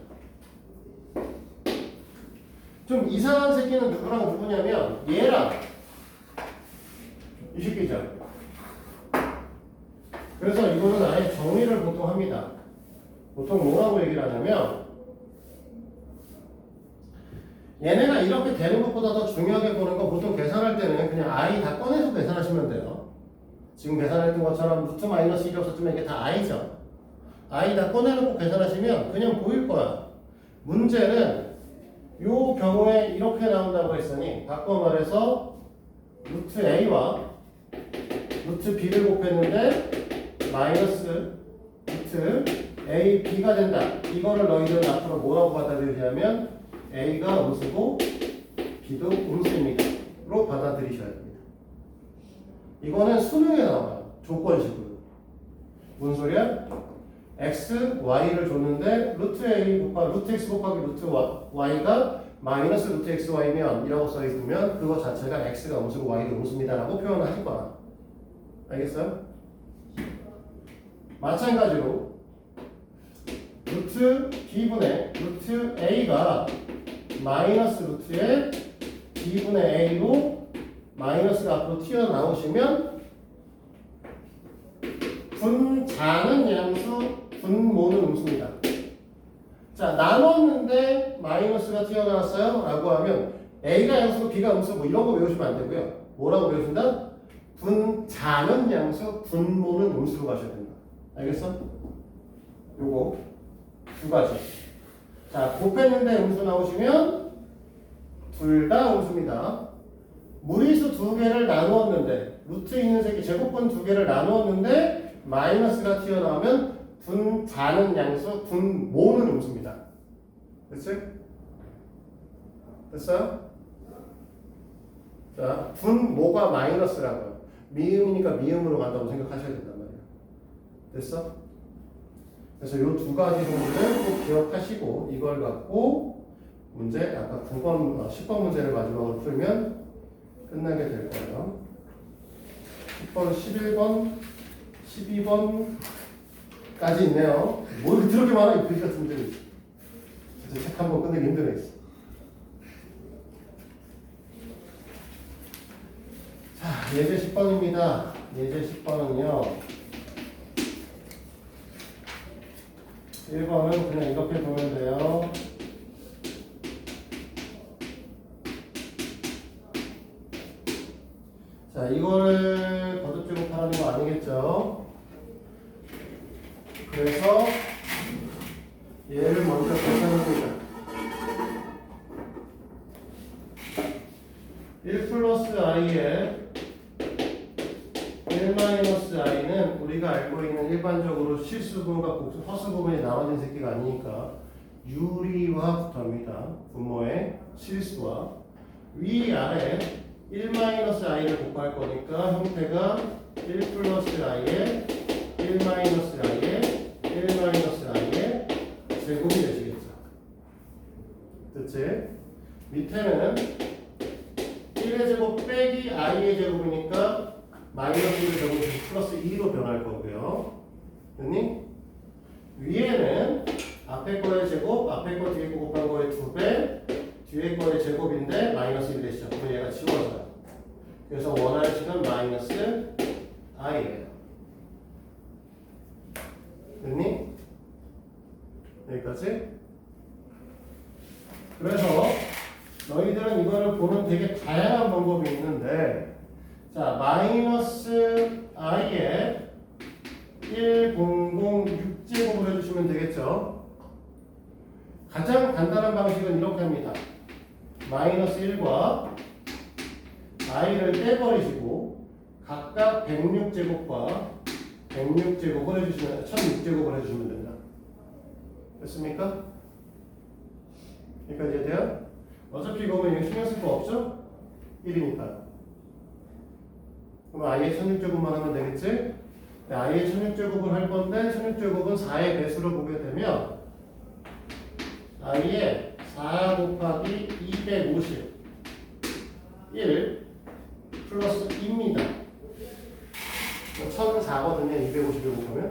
좀 이상한 새끼는 누구랑 누구냐면 얘랑 이 새끼죠. 그래서 이거는 아예 정리를 보통 합니다. 보통 뭐라고 얘기를 하냐면 얘네가 이렇게 되는 것보다 더 중요하게 보는 거 보통 계산할 때는 그냥 i 다 꺼내서 계산하시면 돼요. 지금 계산했던 것처럼 루트 마이너스 1이 없었지만 이게 다 i죠. i 다 꺼내놓고 계산하시면 그냥 보일 거야. 문제는 요 경우에 이렇게 나온다고 했으니 바꿔 말해서 루트 a와 루트 b를 곱했는데 마이너스 루트 a b가 된다. 이거를 너희들은 앞으로 뭐라고 받아들이냐면 a가 음수고 b도 음수입니다. 로 받아들이셔야 됩니다. 이거는 수능에 나와요. 조건식으로. 뭔 소리야? x, y를 줬는데 루트 a 곱하기 루트 x 곱하기 루트 y가 마이너스 루트 x y면 이라고 써있으면 그거 자체가 x가 음수고 y도 음수입니다 라고 표현을 하실 거야. 알겠어요? 마찬가지로 루트 b분의 루트 a가 마이너스 루트의 b분의 a로 마이너스가 앞으로 튀어나오시면 분자는 양수, 분모는 음수입니다. 자, 나눴는데 마이너스가 튀어나왔어요? 라고 하면 a가 양수고 b가 음수고 이런 거 외우시면 안 되고요. 뭐라고 외우신다? 분자는 양수, 분모는 음수로 가셔야 된다. 알겠어? 요거 두 가지. 자, 곱했는데 음수 나오시면 둘 다 음수입니다. 무리수 두 개를 나누었는데 루트 있는 새끼 제곱분 두 개를 나누었는데 마이너스가 튀어나오면 분자는 양수, 분모는 음수입니다. 됐지? 됐어요? 자, 분모가 마이너스라고요. 미음이니까 미음으로 간다고 생각하셔야 된단 말이에요. 됐어? 그래서 이 두 가지 정도는 꼭 기억하시고 이걸 갖고 문제 아까 9번, 10번 문제를 마지막으로 풀면 끝나게 될 거예요. 10번, 11번, 12번까지 있네요. 뭐 이렇게 더럽게 많아 이 글씨 같은 문제는. 진짜 책 한 번 끝내기 힘들어 있어. 자, 예제 10번입니다. 예제 10번은요. 1번은 그냥 이렇게 보면 돼요. 자, 이거를 거듭제곱하라는 거 아니겠죠? 그래서 얘를 먼저 계산합니다. 1 플러스 i에 실수 부분과 허수 부분이 나눠진 새끼가 아니니까 유리와 붙합니다. 분모의 실수와 위아래 1-i를 곱할 거니까 형태가 1 플러스 i에 1-i에 1-i의 제곱이 되시겠죠. 됐지? 밑에는 1의 제곱 빼기 i의 제곱이니까 마이너스 1의 제곱이 플러스 2로 변할 거고요. 됐니? 위에는 앞에 거의 제곱, 앞에 거 뒤에 거 곱한 거의 2배, 뒤에 거의 제곱인데 마이너스 1이 되시죠. 그럼 얘가 지워져요. 그래서 원하는 식은 마이너스 i예요. 됐니? 여기까지? 그래서 너희들은 이거를 보는 되게 다양한 방법이 있는데, 자, 마이너스 i에 1006제곱을 해주시면 되겠죠. 가장 간단한 방식은 이렇게 합니다. 마이너스 1과 i를 떼버리시고 각각 106제곱과 106제곱을 해주시면 1006제곱을 해주시면 됩니다. 됐습니까? 여기까지 돼요? 어차피 이거 보면 신경 쓸 거 없죠? 1이니까. 그럼 i의 1006제곱만 하면 되겠지? i의 1006제곱을 할 건데 1006제곱은 4의 배수를 보게 되면 i의 4 곱하기 251 플러스 2입니다. 1004거든요. 250을 곱하면.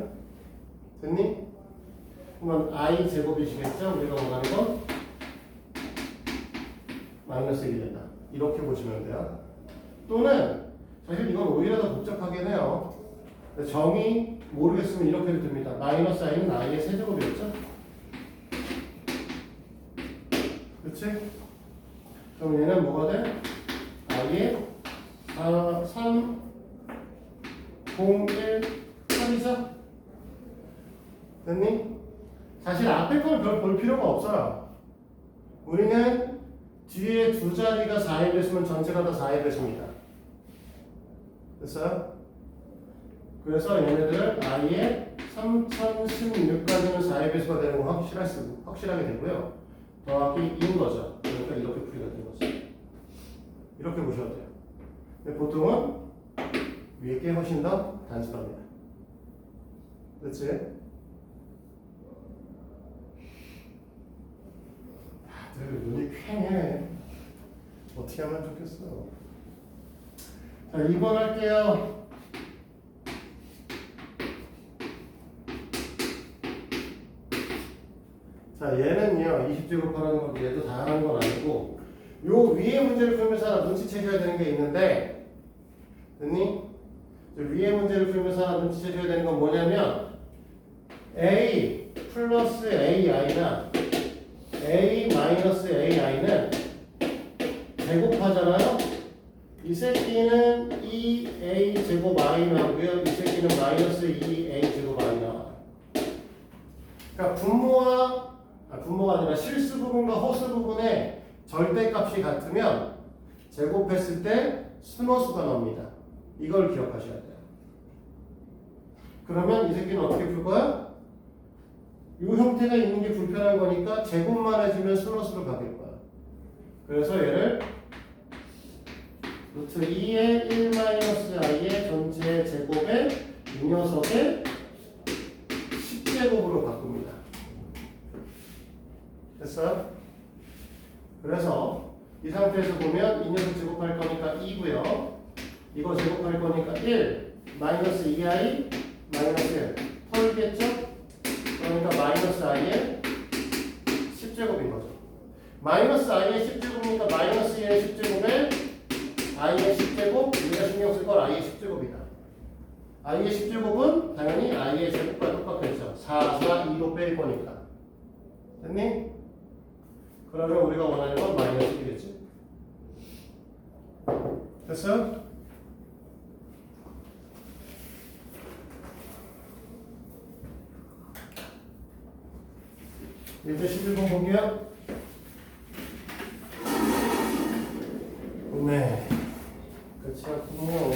됐니? 그러면 i 제곱이시겠죠? 우리가 원하는 건 마이너스 1이 된다. 이렇게 보시면 돼요. 또는 사실 이건 오히려 더 복잡하긴 해요. 정의 모르겠으면 이렇게 해도 됩니다. 마이너스 i는 i의 세제곱이었죠? 그렇지? 그럼 얘는 뭐가 돼? i의 3, 0, 1, 3이죠? 됐니? 사실 앞에 걸 별 볼 필요가 없어요. 우리는 뒤에 두 자리가 4의 배수면 전체가 다 4의 배수입니다. 됐어요? 그래서 얘네들 i의 3016까지는 4의 배수가 되는 거 확실하게 되고요. 더하기 2인 거죠. 그러니까 이렇게 풀이가 되는 거죠. 이렇게 보셔도 돼요. 근데 보통은 위에 게 훨씬 더 단순합니다. 그렇지? 다들 눈이 퀭해. 어떻게 하면 좋겠어. 자, 2번 할게요. 자, 얘는요, 20제곱 하라는 건 얘도 다 하는 건 아니고, 요 위에 문제를 풀면서 하나 눈치채셔야 되는 게 있는데, 됐니? 위에 문제를 풀면서 하나 눈치채셔야 되는 건 뭐냐면, a 플러스 ai나 a 마이너스 ai는 제곱하잖아요? 이 새끼는 2a 제곱 i 나오고요. 이 새끼는 마이너스 2a 제곱 i 나와요. 그러니까 분모가 아니라 실수 부분과 허수 부분의 절대값이 같으면 제곱했을 때 순허수가 나옵니다. 이걸 기억하셔야 돼요. 그러면 이 새끼는 어떻게 풀 거야? 이 형태가 있는 게 불편한 거니까 제곱만 해주면 순허수로 바뀔 거야. 그래서 얘를 루트 2의 1-i의 전체 제곱에 이 녀석의 10제곱으로 바꿉니다. 됐어요? 그래서 이 상태에서 보면 이 녀석 제곱할 거니까 2고요. 이거 제곱할 거니까 1 마이너스 2i 마이너스 1 털겠죠? 그러니까 마이너스 i의 10제곱인 거죠. 마이너스 i의 10제곱이니까 마이너스 2의 10제곱에 i의 10제곱 우리가 신경 쓸 걸 i의 10제곱이다. i의 10제곱은 당연히 i의 제곱과 똑같겠죠. 4, 4, 2로 뺄 거니까. 됐니? 그러면 우리가 원하는 건 마이너스 1이겠지. 됐어요? 이제 11번 볼게요. 네. 끝이 났군요.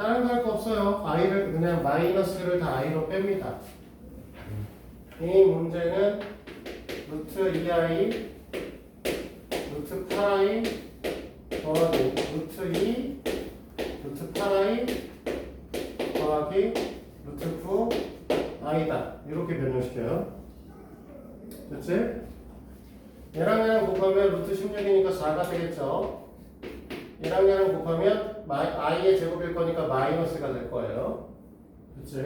다른 거 할 거 없어요. i를 그냥 마이너스를 다 i로 뺍니다. 이 문제는 루트 2i 루트 8i 더하기 루트 2 루트 8i 더하기 루트 9i다. 이렇게 변형시켜요. 됐지? 얘랑 얘랑 곱하면 루트 16이니까 4가 되겠죠? 얘랑 얘랑 곱하면 i의 제곱일 거니까 마이너스가 될 거예요. 그치?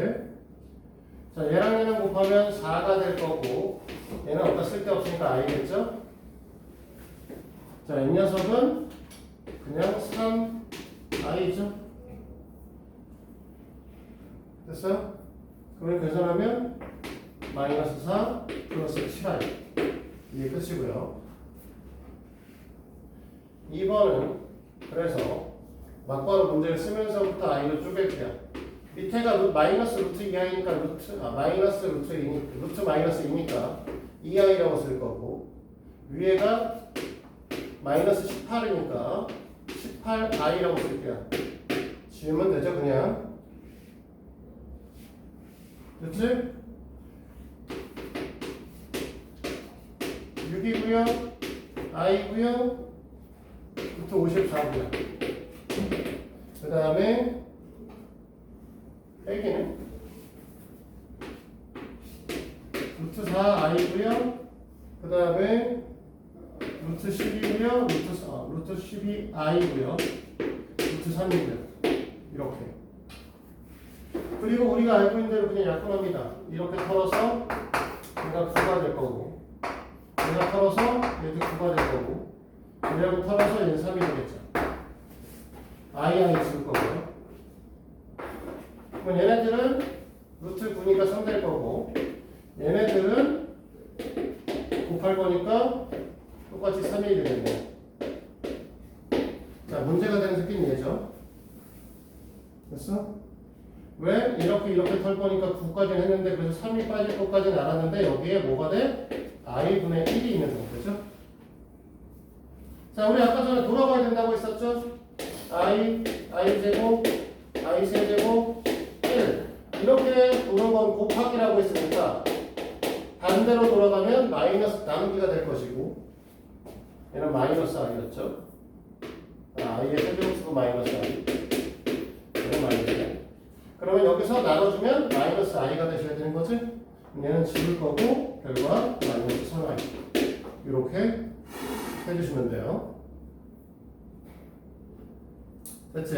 자, 얘랑 얘랑 곱하면 4가 될 거고 얘는 어디다 쓸데없으니까 i겠죠? 자, 이 녀석은 그냥 3i죠? 됐어요? 그걸 계산하면 마이너스 4 플러스 7i 이게 끝이고요. 2번은 그래서 막바로 문제를 쓰면서부터 i로 쪼갤게요. 밑에가 마이너스 루트 2i니까 마이너스 루트 2니까 루트 마이너스 2니까 2i라고 쓸 거고 위에가 마이너스 18이니까 18i라고 쓸게요. 지우면 되죠 그냥. 됐지? 6이고요 i고요 루트 54고요. 그 다음에 빼기는 루트 4i고요. 그 다음에 루트 10이고요. 루트 12i고요. 루트 3이고요. 이렇게. 그리고 우리가 알고 있는 대로 그냥 약분합니다. 이렇게 털어서 얘가 9가 될 거고 얘가 털어서 얘도 9가 될 거고 얘하고 털어서 얘는 3이 되겠죠. i 쓸 거고요. 그럼 얘네들은 루트 9니까 3 될 거고 얘네들은 곱할 거니까 똑같이 3이 되겠네. 자, 문제가 되는 새끼는 얘죠. 됐어? 왜? 이렇게 털 거니까 9까지는 했는데 그래서 3이 빠질 것까지는 알았는데 여기에 뭐가 돼? i분의 1이 있는 상태죠. 자, 우리 아까 전에 돌아가야 된다고 했었죠? i제곱, i세제곱, 1 이렇게 도는 건 곱하기라고 했으니까 반대로 돌아가면 마이너스 나누기가 될 것이고 얘는 마이너스 i였죠. i의 세제곱수가 마이너스 i 얘는 마이너스 i. 그러면 여기서 나눠주면 마이너스 i가 되셔야 되는 거지? 얘는 지울 거고 결과 마이너스 3i 이렇게 해주시면 돼요. 됐지?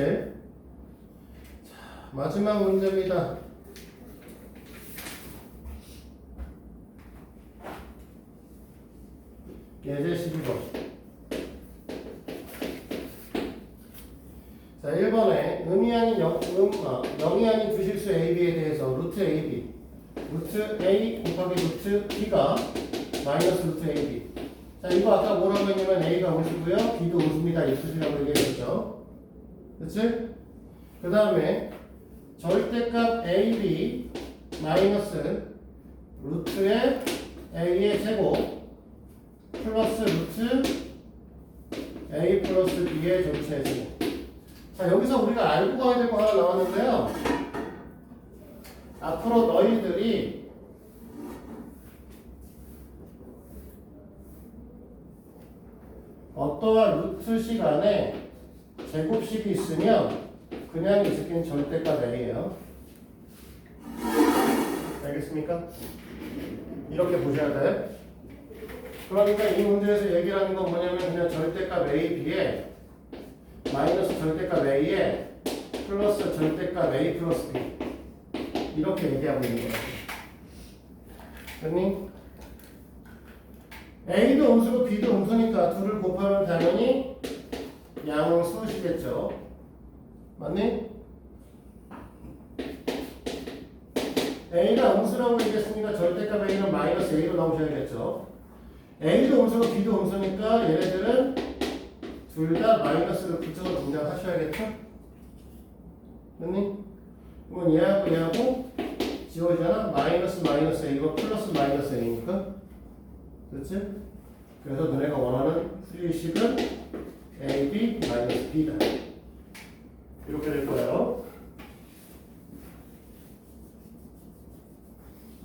자, 마지막 문제입니다. 예제 12번. 자, 1번에 음이 아닌 0이 아닌 두 실수 AB에 대해서 루트 AB 루트 A 곱하기 루트 B가 마이너스 루트 AB. 자, 이거 아까 뭐라고 했냐면 A가 음수고요 B도 음수입니다 이 뜻이라고 얘기했었죠. 그치? 그 다음에 절대값 AB 마이너스 루트의 A의 제곱 플러스 루트 A 플러스 B의 전체 제곱. 자, 여기서 우리가 알고 가야 될 거 하나 나왔는데요. 앞으로 너희들이 어떠한 루트식 안에 제곱식이 있으면 그냥 이 새끼는 절대값 A예요. 알겠습니까? 이렇게 보셔야 돼. 그러니까 이 문제에서 얘기하는 건 뭐냐면 그냥 절대값 A, B에 마이너스 절대값 A에 플러스 절대값 A 플러스 B 이렇게 얘기하고 있는 거예요. 됐니? A도 음수고 B도 음수니까 둘을 곱하면 당연히 양수시겠죠. 맞니? A가 음수라고 얘기했으니까 절대값 A는 마이너스 A로 나오셔야겠죠. A도 음수고 B도 음수니까 얘네들은 둘 다 마이너스를 붙여서 분장하셔야겠죠? 됐니? 그러면 얘하고 지워지잖아? 마이너스 마이너스 A가 플러스 마이너스 A니까 됐지? 그래서 너네가 원하는 수식은 A, B, 마이너스 B다 이렇게 될 거예요.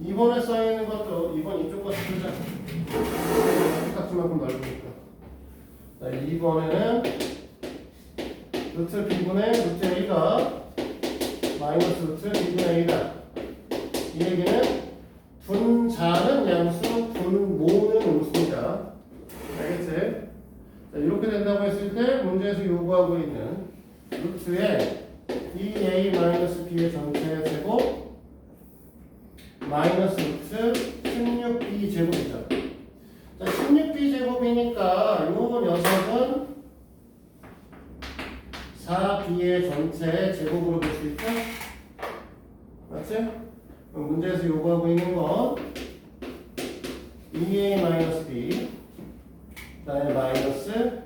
2번에 써있는 것도 2번 이쪽 것도 쓰자. 똑같은만큼 넓으니까. 자, 2번에는 루트 b분의 루트 a가 마이너스 루트 b분의 a다. 이 얘기는 분자는 양수, 분모는 음수입니다. 알겠지? 자, 이렇게 된다고 했을 때 문제에서 요구하고 있는 루트에 2a-b의 전체 제곱 마이너스 루트 16b 제곱이죠. 자, 16b 제곱이니까 요 녀석은 4b의 전체 제곱으로 볼 수 있죠? 맞지? 그럼 문제에서 요구하고 있는 건 2a-b 그 다음에 마이너스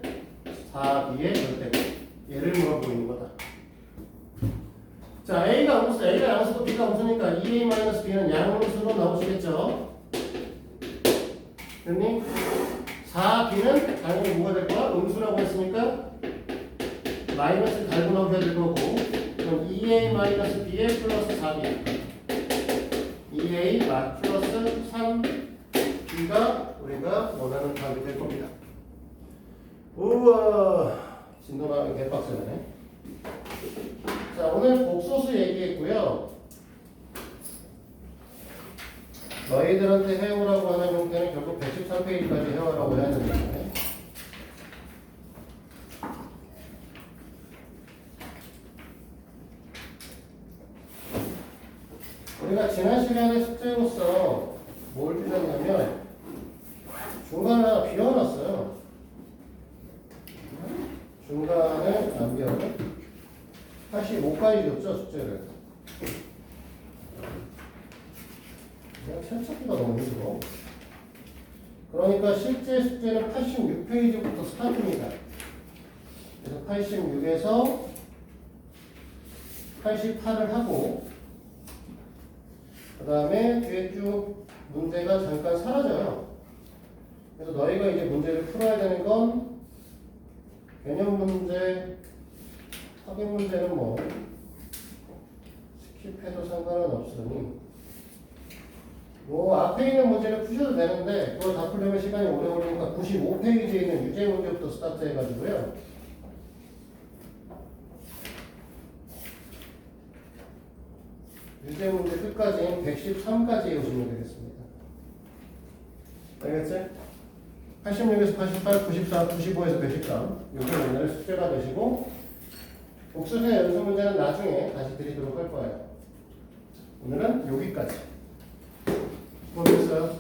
4b의 절대값 얘를 물어보고 있는 거다. 자, a가 음수, a가 양수고 b가 음수니까 2a-b는 양음수로 나오시겠죠? 됐니? 4b는 당연히 뭐가 될 거야? 음수라고 했으니까 마이너스 달고 나오셔야 될 거고, 그럼 2a-b에 플러스 4b 2a 플러스 3b가 우리가 원하는 답이 될 겁니다. 우와, 진도가 개빡세네. 자, 오늘 복소수 얘기했고요. 너희들한테 해오라고 하는 형태는 결국 113페이지까지 해오라고 해야 되는데, 우리가 지난 시간에 숙제로서 뭘 주셨냐면 중간에 하나 비워놨어요. 중간에 안 비웠네? 85까지 줬죠, 숙제를. 그냥 찰차기가 너무 힘들어. 그러니까 실제 숙제는 86페이지부터 스타트입니다. 그래서 86에서 88을 하고 그 다음에 뒤에 쭉 문제가 잠깐 사라져요. 그래서 너희가 이제 문제를 풀어야 되는 건 개념 문제, 확인 문제는 뭐 스킵해도 상관은 없으니 뭐 앞에 있는 문제를 푸셔도 되는데 그걸 다 풀려면 시간이 오래 걸리니까 95페이지에 있는 유제 문제부터 스타트 해가지고요. 유제 문제 끝까지는 113까지 오시면 되겠습니다. 알겠지? 86에서 88, 94, 95에서 113 이게 오늘 숙제가 되시고 복수의 연습 문제는 나중에 다시 드리도록 할 거예요. 오늘은 여기까지. 수고하셨어요.